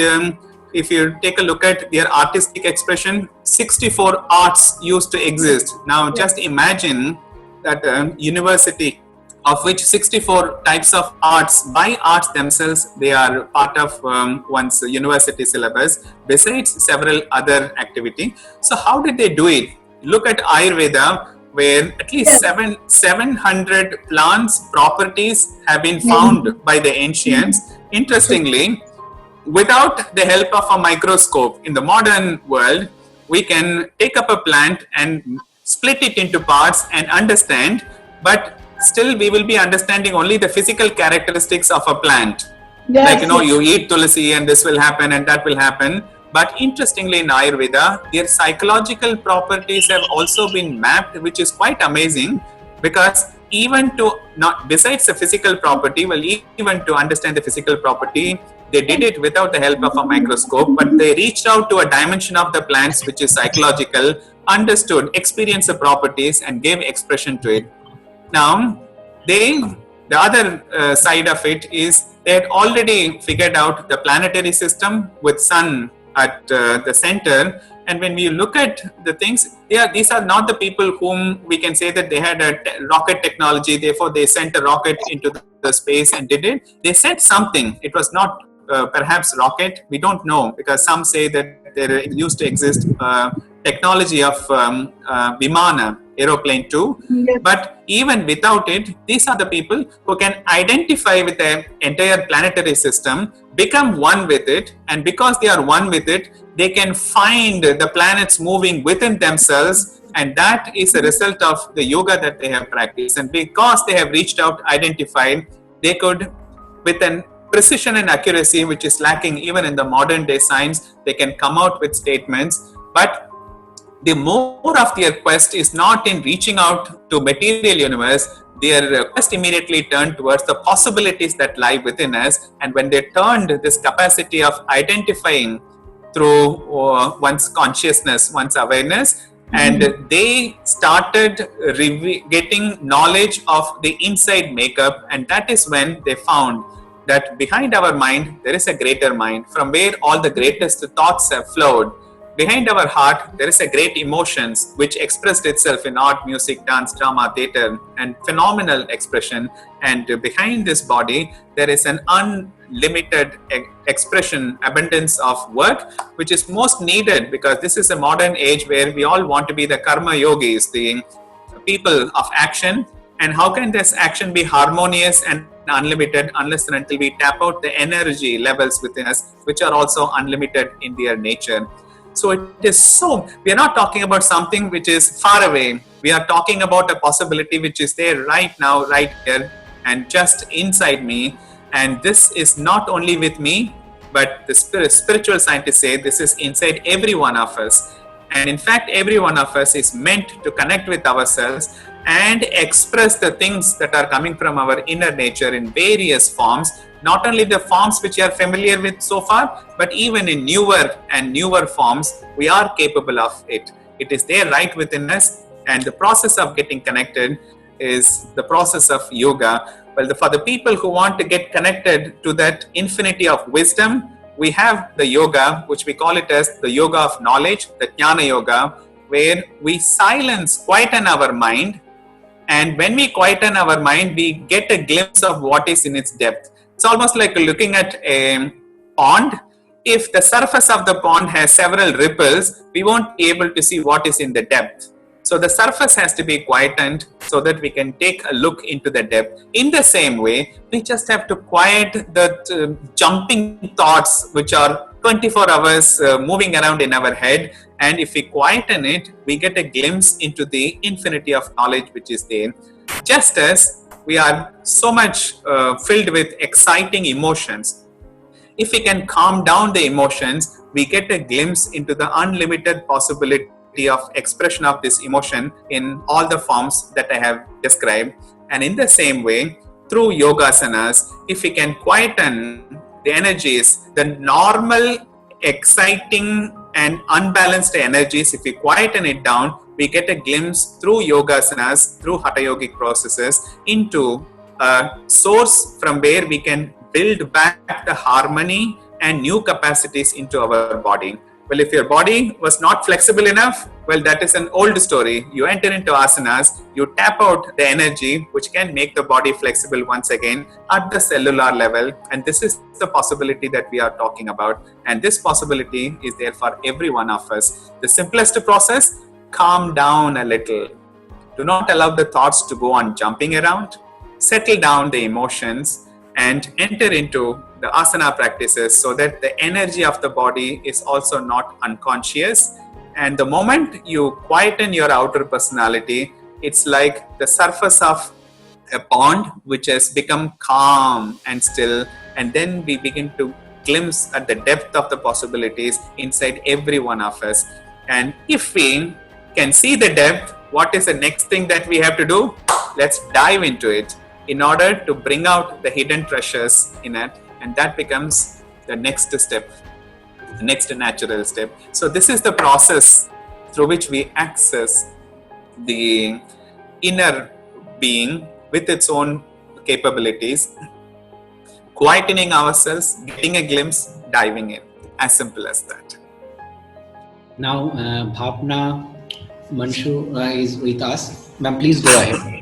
S2: if you take a look at their artistic expression, 64 arts used to exist. Now just imagine that university of which 64 types of arts, by arts themselves, they are part of one's university syllabus, besides several other activity. So how did they do it? Look at Ayurveda, where at least 700 plants properties have been found by the ancients. Interestingly, without the help of a microscope, in the modern world, we can take up a plant and split it into parts and understand, but still we will be understanding only the physical characteristics of a plant. Like, you eat tulsi and this will happen and that will happen. But interestingly, in Ayurveda, their psychological properties have also been mapped, which is quite amazing, because even to not besides the physical property, well, even to understand the physical property, they did it without the help of a microscope, but they reached out to a dimension of the plants which is psychological, understood, experienced the properties and gave expression to it. Now, the other side of it is they had already figured out the planetary system with sun at the center. And when we look at the things, these are not the people whom we can say that they had a rocket technology, therefore they sent a rocket into the space and did it. They sent something. It was not perhaps rocket. We don't know, because some say that there used to exist technology of Vimana, aeroplane too. But even without it, these are the people who can identify with the entire planetary system, become one with it, and because they are one with it, they can find the planets moving within themselves, and that is a result of the yoga that they have practiced. And because they have reached out, identified, they could, with an precision and accuracy which is lacking even in the modern day science, they can come out with statements. But the more of their quest is not in reaching out to material universe, their quest immediately turned towards the possibilities that lie within us. And when they turned this capacity of identifying through one's consciousness, one's awareness, and they started getting knowledge of the inside makeup, and that is when they found that behind our mind there is a greater mind from where all the greatest thoughts have flowed. Behind our heart, there is a great emotions which expressed itself in art, music, dance, drama, theatre, and phenomenal expression. And behind this body, there is an unlimited expression, abundance of work, which is most needed, because this is a modern age where we all want to be the karma yogis, the people of action. And how can this action be harmonious and unlimited unless and until we tap out the energy levels within us, which are also unlimited in their nature. So it is we are not talking about something which is far away. We are talking about a possibility which is there right now, right here, and just inside me. And this is not only with me, but the spiritual scientists say this is inside every one of us. And in fact, every one of us is meant to connect with ourselves and express the things that are coming from our inner nature in various forms, not only the forms which you are familiar with so far, but even in newer and newer forms, we are capable of it. It is there right within us, and the process of getting connected is the process of yoga. Well, for the people who want to get connected to that infinity of wisdom, we have the yoga, which we call it as the yoga of knowledge, the jnana yoga, where we quieten our mind. And when we quieten our mind, we get a glimpse of what is in its depth. It's almost like looking at a pond. If the surface of the pond has several ripples, we won't be able to see what is in the depth. So the surface has to be quietened so that we can take a look into the depth. In the same way, we just have to quiet the jumping thoughts which are 24 hours moving around in our head. And if we quieten it, we get a glimpse into the infinity of knowledge which is there. Just as we are so much filled with exciting emotions, if we can calm down the emotions, we get a glimpse into the unlimited possibility of expression of this emotion in all the forms that I have described. And in the same way, through yogasanas, if we can quieten the energies, the normal, exciting and unbalanced energies, if we quieten it down, we get a glimpse through yogasanas, through hatha yogic processes, into a source from where we can build back the harmony and new capacities into our body. Well, if your body was not flexible enough, well, that is an old story. You enter into asanas, you tap out the energy which can make the body flexible once again at the cellular level. And this is the possibility that we are talking about. And this possibility is there for every one of us. The simplest process, calm down a little. Do not allow the thoughts to go on jumping around. Settle down the emotions and enter into the asana practices so that the energy of the body is also not unconscious. And the moment you quieten your outer personality, it's like the surface of a pond which has become calm and still, and then we begin to glimpse at the depth of the possibilities inside every one of us. And if we can see the depth, what is the next thing that we have to do? Let's dive into it in order to bring out the hidden treasures in it. And that becomes the next step, the next natural step. So this is the process through which we access the inner being with its own capabilities, quietening ourselves, getting a glimpse, diving in. As simple as that.
S3: Now, Bhavna Manshu is with us. Ma'am, please go ahead.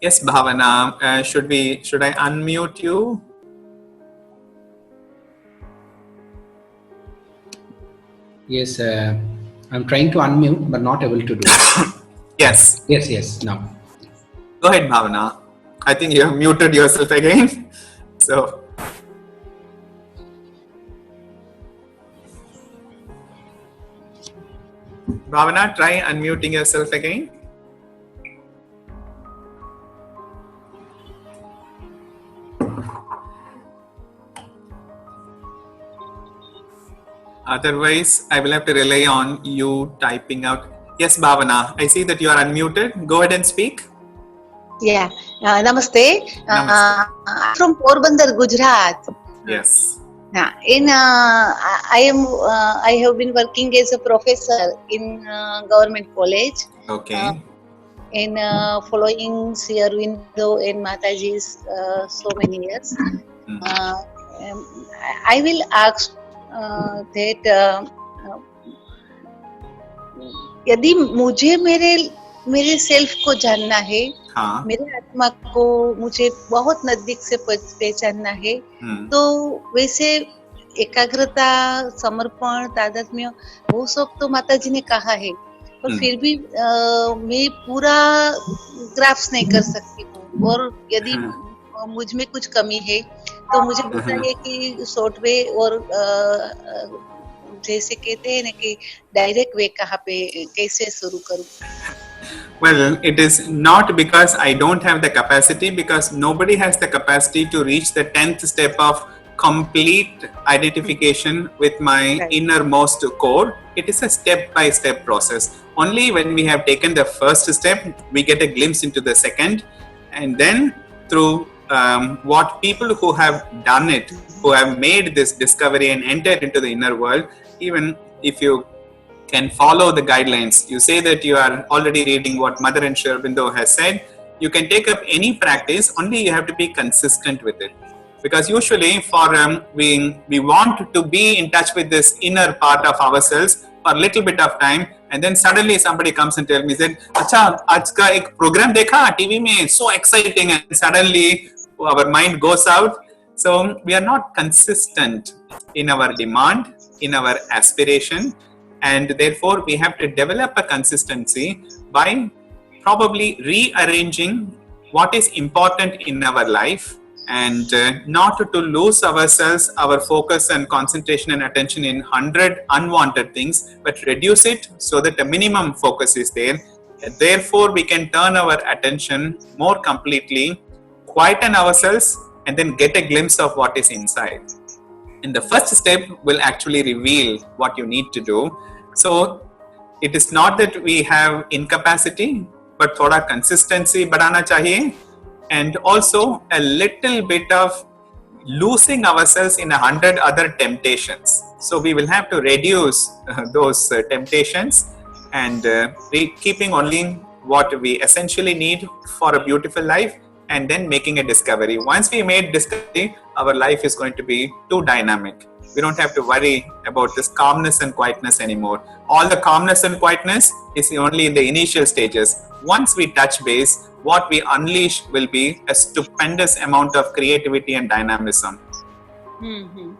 S2: Yes, Bhavana, should I unmute you?
S3: Yes, I'm trying to unmute, but not able to do it.
S2: Yes.
S3: Yes, now.
S2: Go ahead, Bhavana. I think you have muted yourself again. So, Bhavana, try unmuting yourself again. Otherwise, I will have to rely on you typing out. Yes, Bhavana, I see that you are unmuted. Go ahead and speak.
S7: Yeah, namaste.
S2: Namaste.
S7: I'm from Porbandar, Gujarat.
S2: Yes.
S7: I have been working as a professor in government college.
S2: Okay.
S7: In following Sri Aurobindo and Mataji's so many years. I will ask that यदि मुझे मेरे self को जानना है,
S2: हाँ.
S7: मेरे आत्मा को मुझे बहुत नजदीक से पहचानना है, तो वैसे एकाग्रता, समर्पण, तादात्म्य, वो सब तो माताजी ने कहा है, पर फिर भी मैं पूरा ग्राफ्स नहीं कर सकती हूँ, और यदि मुझ में कुछ कमी है तो मुझे बताइए कि शॉर्ट वे और जैसे कहते हैं ना कि डायरेक्ट वे कहाँ पे कैसे शुरू करूँ?
S2: Well, it is not because I don't have the capacity, because nobody has the capacity to reach the 10th step of complete identification with my
S7: Right.
S2: innermost core. It is a step-by-step process. Only when we have taken the first step, we get a glimpse into the second, and then through what people who have done it, who have made this discovery and entered into the inner world, even if you can follow the guidelines, you say that you are already reading what Mother and Shivakumar has said, you can take up any practice, only you have to be consistent with it. Because usually for we want to be in touch with this inner part of ourselves for a little bit of time, and then suddenly somebody comes and tells me that, "Acha, आज का एक program देखा TV में, so exciting," and suddenly our mind goes out. So we are not consistent in our demand, in our aspiration, and therefore we have to develop a consistency by probably rearranging what is important in our life, and not to lose ourselves, our focus and concentration and attention in 100 unwanted things, but reduce it so that the minimum focus is there. Therefore we can turn our attention more completely, quieten ourselves, and then get a glimpse of what is inside. And the first step will actually reveal what you need to do. So it is not that we have incapacity, but thoda consistency badana chahiye, and also a little bit of losing ourselves in 100 other temptations. So we will have to reduce those temptations, and keeping only what we essentially need for a beautiful life, and then making a discovery. Once we made discovery, our life is going to be too dynamic. We don't have to worry about this calmness and quietness anymore. All the calmness and quietness is only in the initial stages. Once we touch base, what we unleash will be a stupendous amount of creativity and dynamism.
S7: Mm-hmm.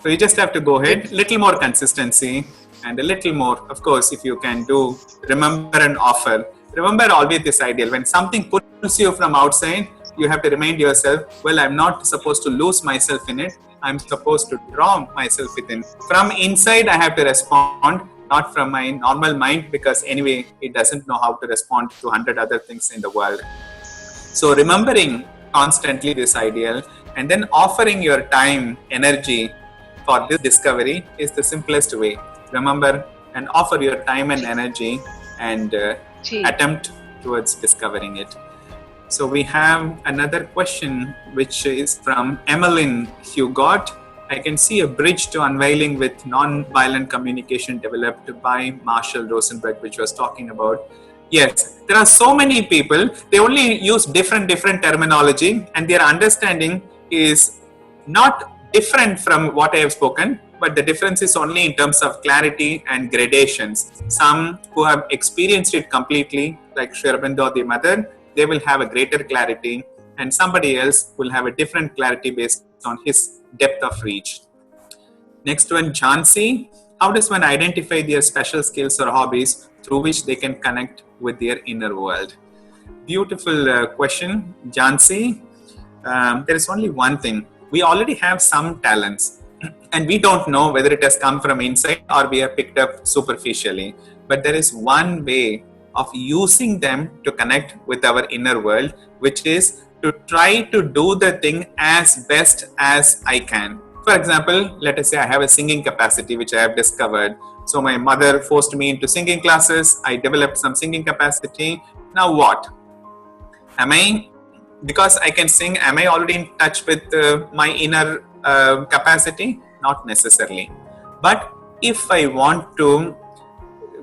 S2: So you just have to go ahead, little more consistency, and a little more, of course, if you can do remember and offer. Remember always this ideal. When something pulls you from outside, you have to remind yourself, well, I'm not supposed to lose myself in it. I'm supposed to draw myself within. From inside, I have to respond, not from my normal mind, because anyway, it doesn't know how to respond to 100 other things in the world. So remembering constantly this ideal, and then offering your time, energy for this discovery is the simplest way. Remember and offer your time and energy, and attempt towards discovering it. So we have another question, which is from Emmeline Hugot. I can see a bridge to unveiling with non-violent communication developed by Marshall Rosenberg, which was talking about. Yes, there are so many people, they only use different terminology, and their understanding is not different from what I have spoken, but the difference is only in terms of clarity and gradations. Some who have experienced it completely, like Sri Aurobindo, the mother, they will have a greater clarity, and somebody else will have a different clarity based on his depth of reach. Next one, Jhansi. How does one identify their special skills or hobbies through which they can connect with their inner world? Beautiful question, Jhansi. There is only one thing. We already have some talents, and we don't know whether it has come from inside or we have picked up superficially. But there is one way of using them to connect with our inner world, which is to try to do the thing as best as I can. For example, let us say I have a singing capacity which I have discovered. So my mother forced me into singing classes. I developed some singing capacity. Now what? Because I can sing, am I already in touch with my inner capacity? Not necessarily. But if I want to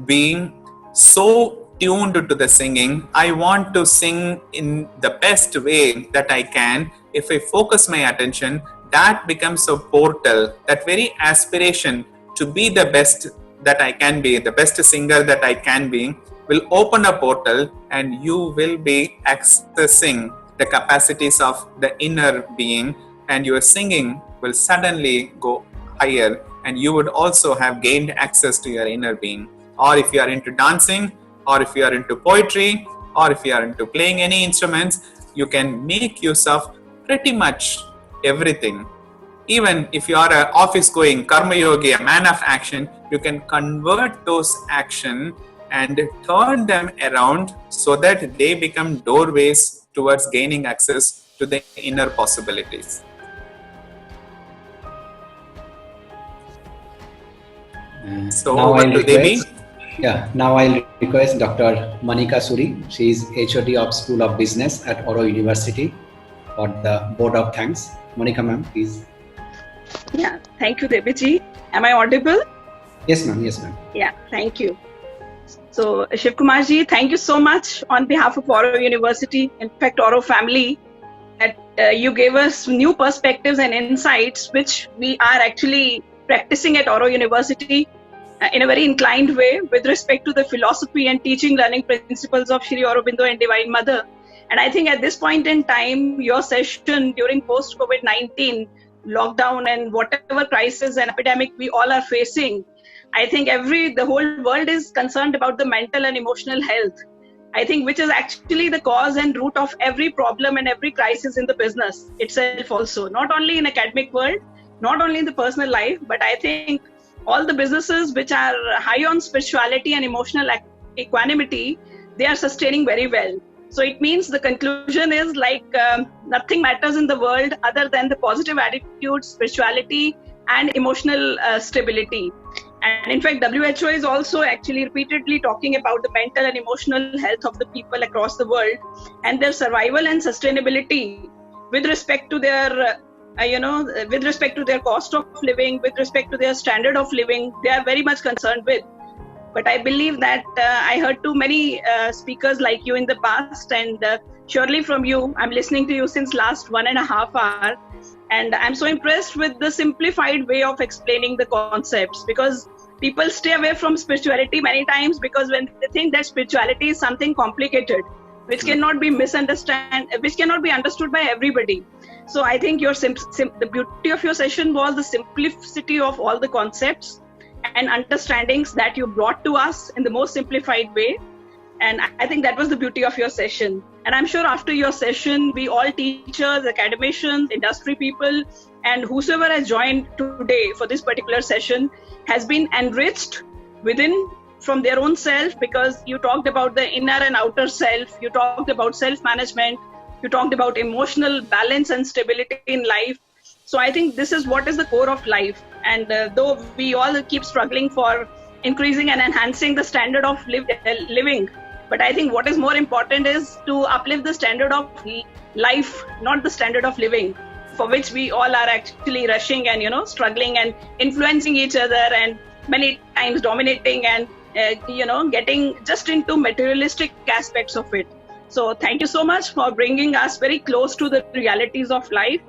S2: be so tuned to the singing, I want to sing in the best way that I can. If I focus my attention, that becomes a portal. That very aspiration to be the best that I can be, the best singer that I can be, will open a portal, and you will be accessing the capacities of the inner being, and your singing will suddenly go higher, and you would also have gained access to your inner being. Or if you are into dancing, or if you are into poetry, or if you are into playing any instruments, you can make use of pretty much everything Even if you are an office going karma yogi, a man of action, you can convert those action and turn them around so that they become doorways towards gaining access to the inner possibilities. So
S3: now
S2: over
S3: I'll
S2: to Devi.
S3: Now I'll request Dr. Manika Suri. She is HOD of School of Business at Oro University for the Board of Thanks. Monica ma'am, please.
S8: Yeah, thank you, Devi. Am I audible?
S3: Yes, ma'am. Yes, ma'am.
S8: Yeah, thank you. So, Shivakumar ji, thank you so much on behalf of Oro University, in fact, Oro family, that you gave us new perspectives and insights, which we are actually practicing at Oro University in a very inclined way with respect to the philosophy and teaching learning principles of Shri Aurobindo and Divine Mother. And I think at this point in time, your session during post-COVID-19 lockdown and whatever crisis and epidemic we all are facing, I think the whole world is concerned about the mental and emotional health. I think which is actually the cause and root of every problem and every crisis in the business itself also, not only in academic world, not only in the personal life, but I think all the businesses which are high on spirituality and emotional equanimity, they are sustaining very well. So it means the conclusion is like nothing matters in the world other than the positive attitude, spirituality and emotional stability. And in fact, WHO is also actually repeatedly talking about the mental and emotional health of the people across the world and their survival and sustainability with respect to their with respect to their cost of living, with respect to their standard of living, they are very much concerned with. But I believe that I heard too many speakers like you in the past, and surely from you, I'm listening to you since last 1.5 hours, and I'm so impressed with the simplified way of explaining the concepts, because people stay away from spirituality many times because when they think that spirituality is something complicated, which cannot be which cannot be understood by everybody. So I think the beauty of your session was the simplicity of all the concepts and understandings that you brought to us in the most simplified way. And I think that was the beauty of your session. And I'm sure after your session, we all teachers, academicians, industry people, and whosoever has joined today for this particular session has been enriched within from their own self, because you talked about the inner and outer self, you talked about self-management, you talked about emotional balance and stability in life. So I think this is what is the core of life. And though we all keep struggling for increasing and enhancing the standard of living, but I think what is more important is to uplift the standard of life, not the standard of living, for which we all are actually rushing and, struggling and influencing each other and many times dominating and, getting just into materialistic aspects of it. So thank you so much for bringing us very close to the realities of life.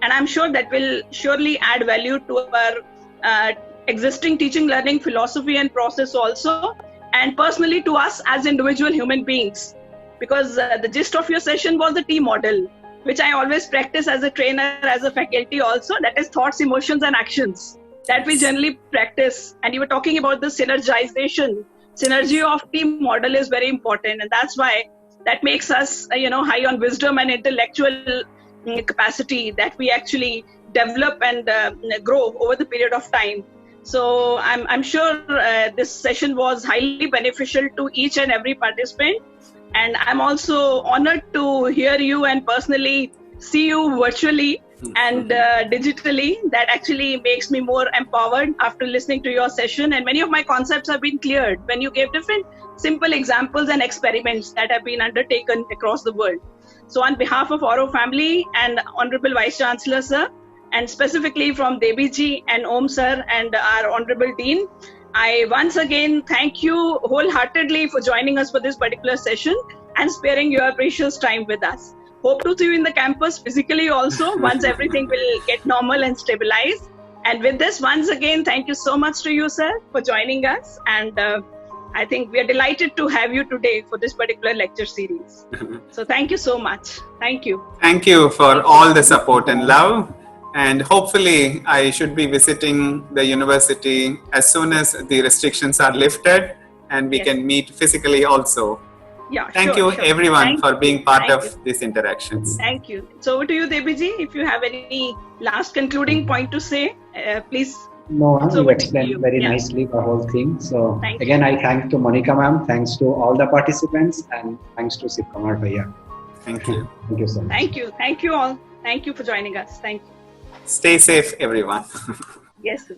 S8: And I'm sure that will surely add value to our existing teaching, learning, philosophy and process also. And personally to us as individual human beings, because the gist of your session was the T model, which I always practice as a trainer, as a faculty also, that is thoughts, emotions and actions that we generally practice. And you were talking about the synergy of T model is very important. And that's why that makes us, high on wisdom and intellectual capacity that we actually develop and grow over the period of time. So I'm sure this session was highly beneficial to each and every participant. And I'm also honored to hear you and personally see you virtually and digitally. That actually makes me more empowered after listening to your session. And many of my concepts have been cleared when you gave different simple examples and experiments that have been undertaken across the world. So on behalf of Oro family and Honorable Vice Chancellor Sir, and specifically from Devi ji and Om Sir and our Honorable Dean, I once again thank you wholeheartedly for joining us for this particular session and sparing your precious time with us. Hope to see you in the campus physically also once everything will get normal and stabilized. And with this, once again, thank you so much to you, sir, for joining us. And I think we are delighted to have you today for this particular lecture series. So thank you so much. Thank you.
S2: Thank you for all the support and love. And hopefully I should be visiting the university as soon as the restrictions are lifted and we can meet physically also.
S8: Yeah.
S2: Thank
S8: sure,
S2: you
S8: sure.
S2: everyone
S8: Thank
S2: for being part
S8: Thank
S2: of
S8: you.
S2: these interactions.
S8: Thank you. So over to you, Debiji. If you have any last concluding point to say, please.
S3: No,
S8: It's
S3: you
S8: over to
S3: explained
S8: you.
S3: very
S8: Yeah.
S3: nicely the whole thing. So
S8: Thank
S3: again, I thank to Monica ma'am, thanks to all the participants, and thanks to Shivakumar Bhaiya.
S2: Thank you.
S3: Thank you so much.
S8: Thank you. Thank you all. Thank you for joining us. Thank you.
S2: Stay safe, everyone.
S8: Yes.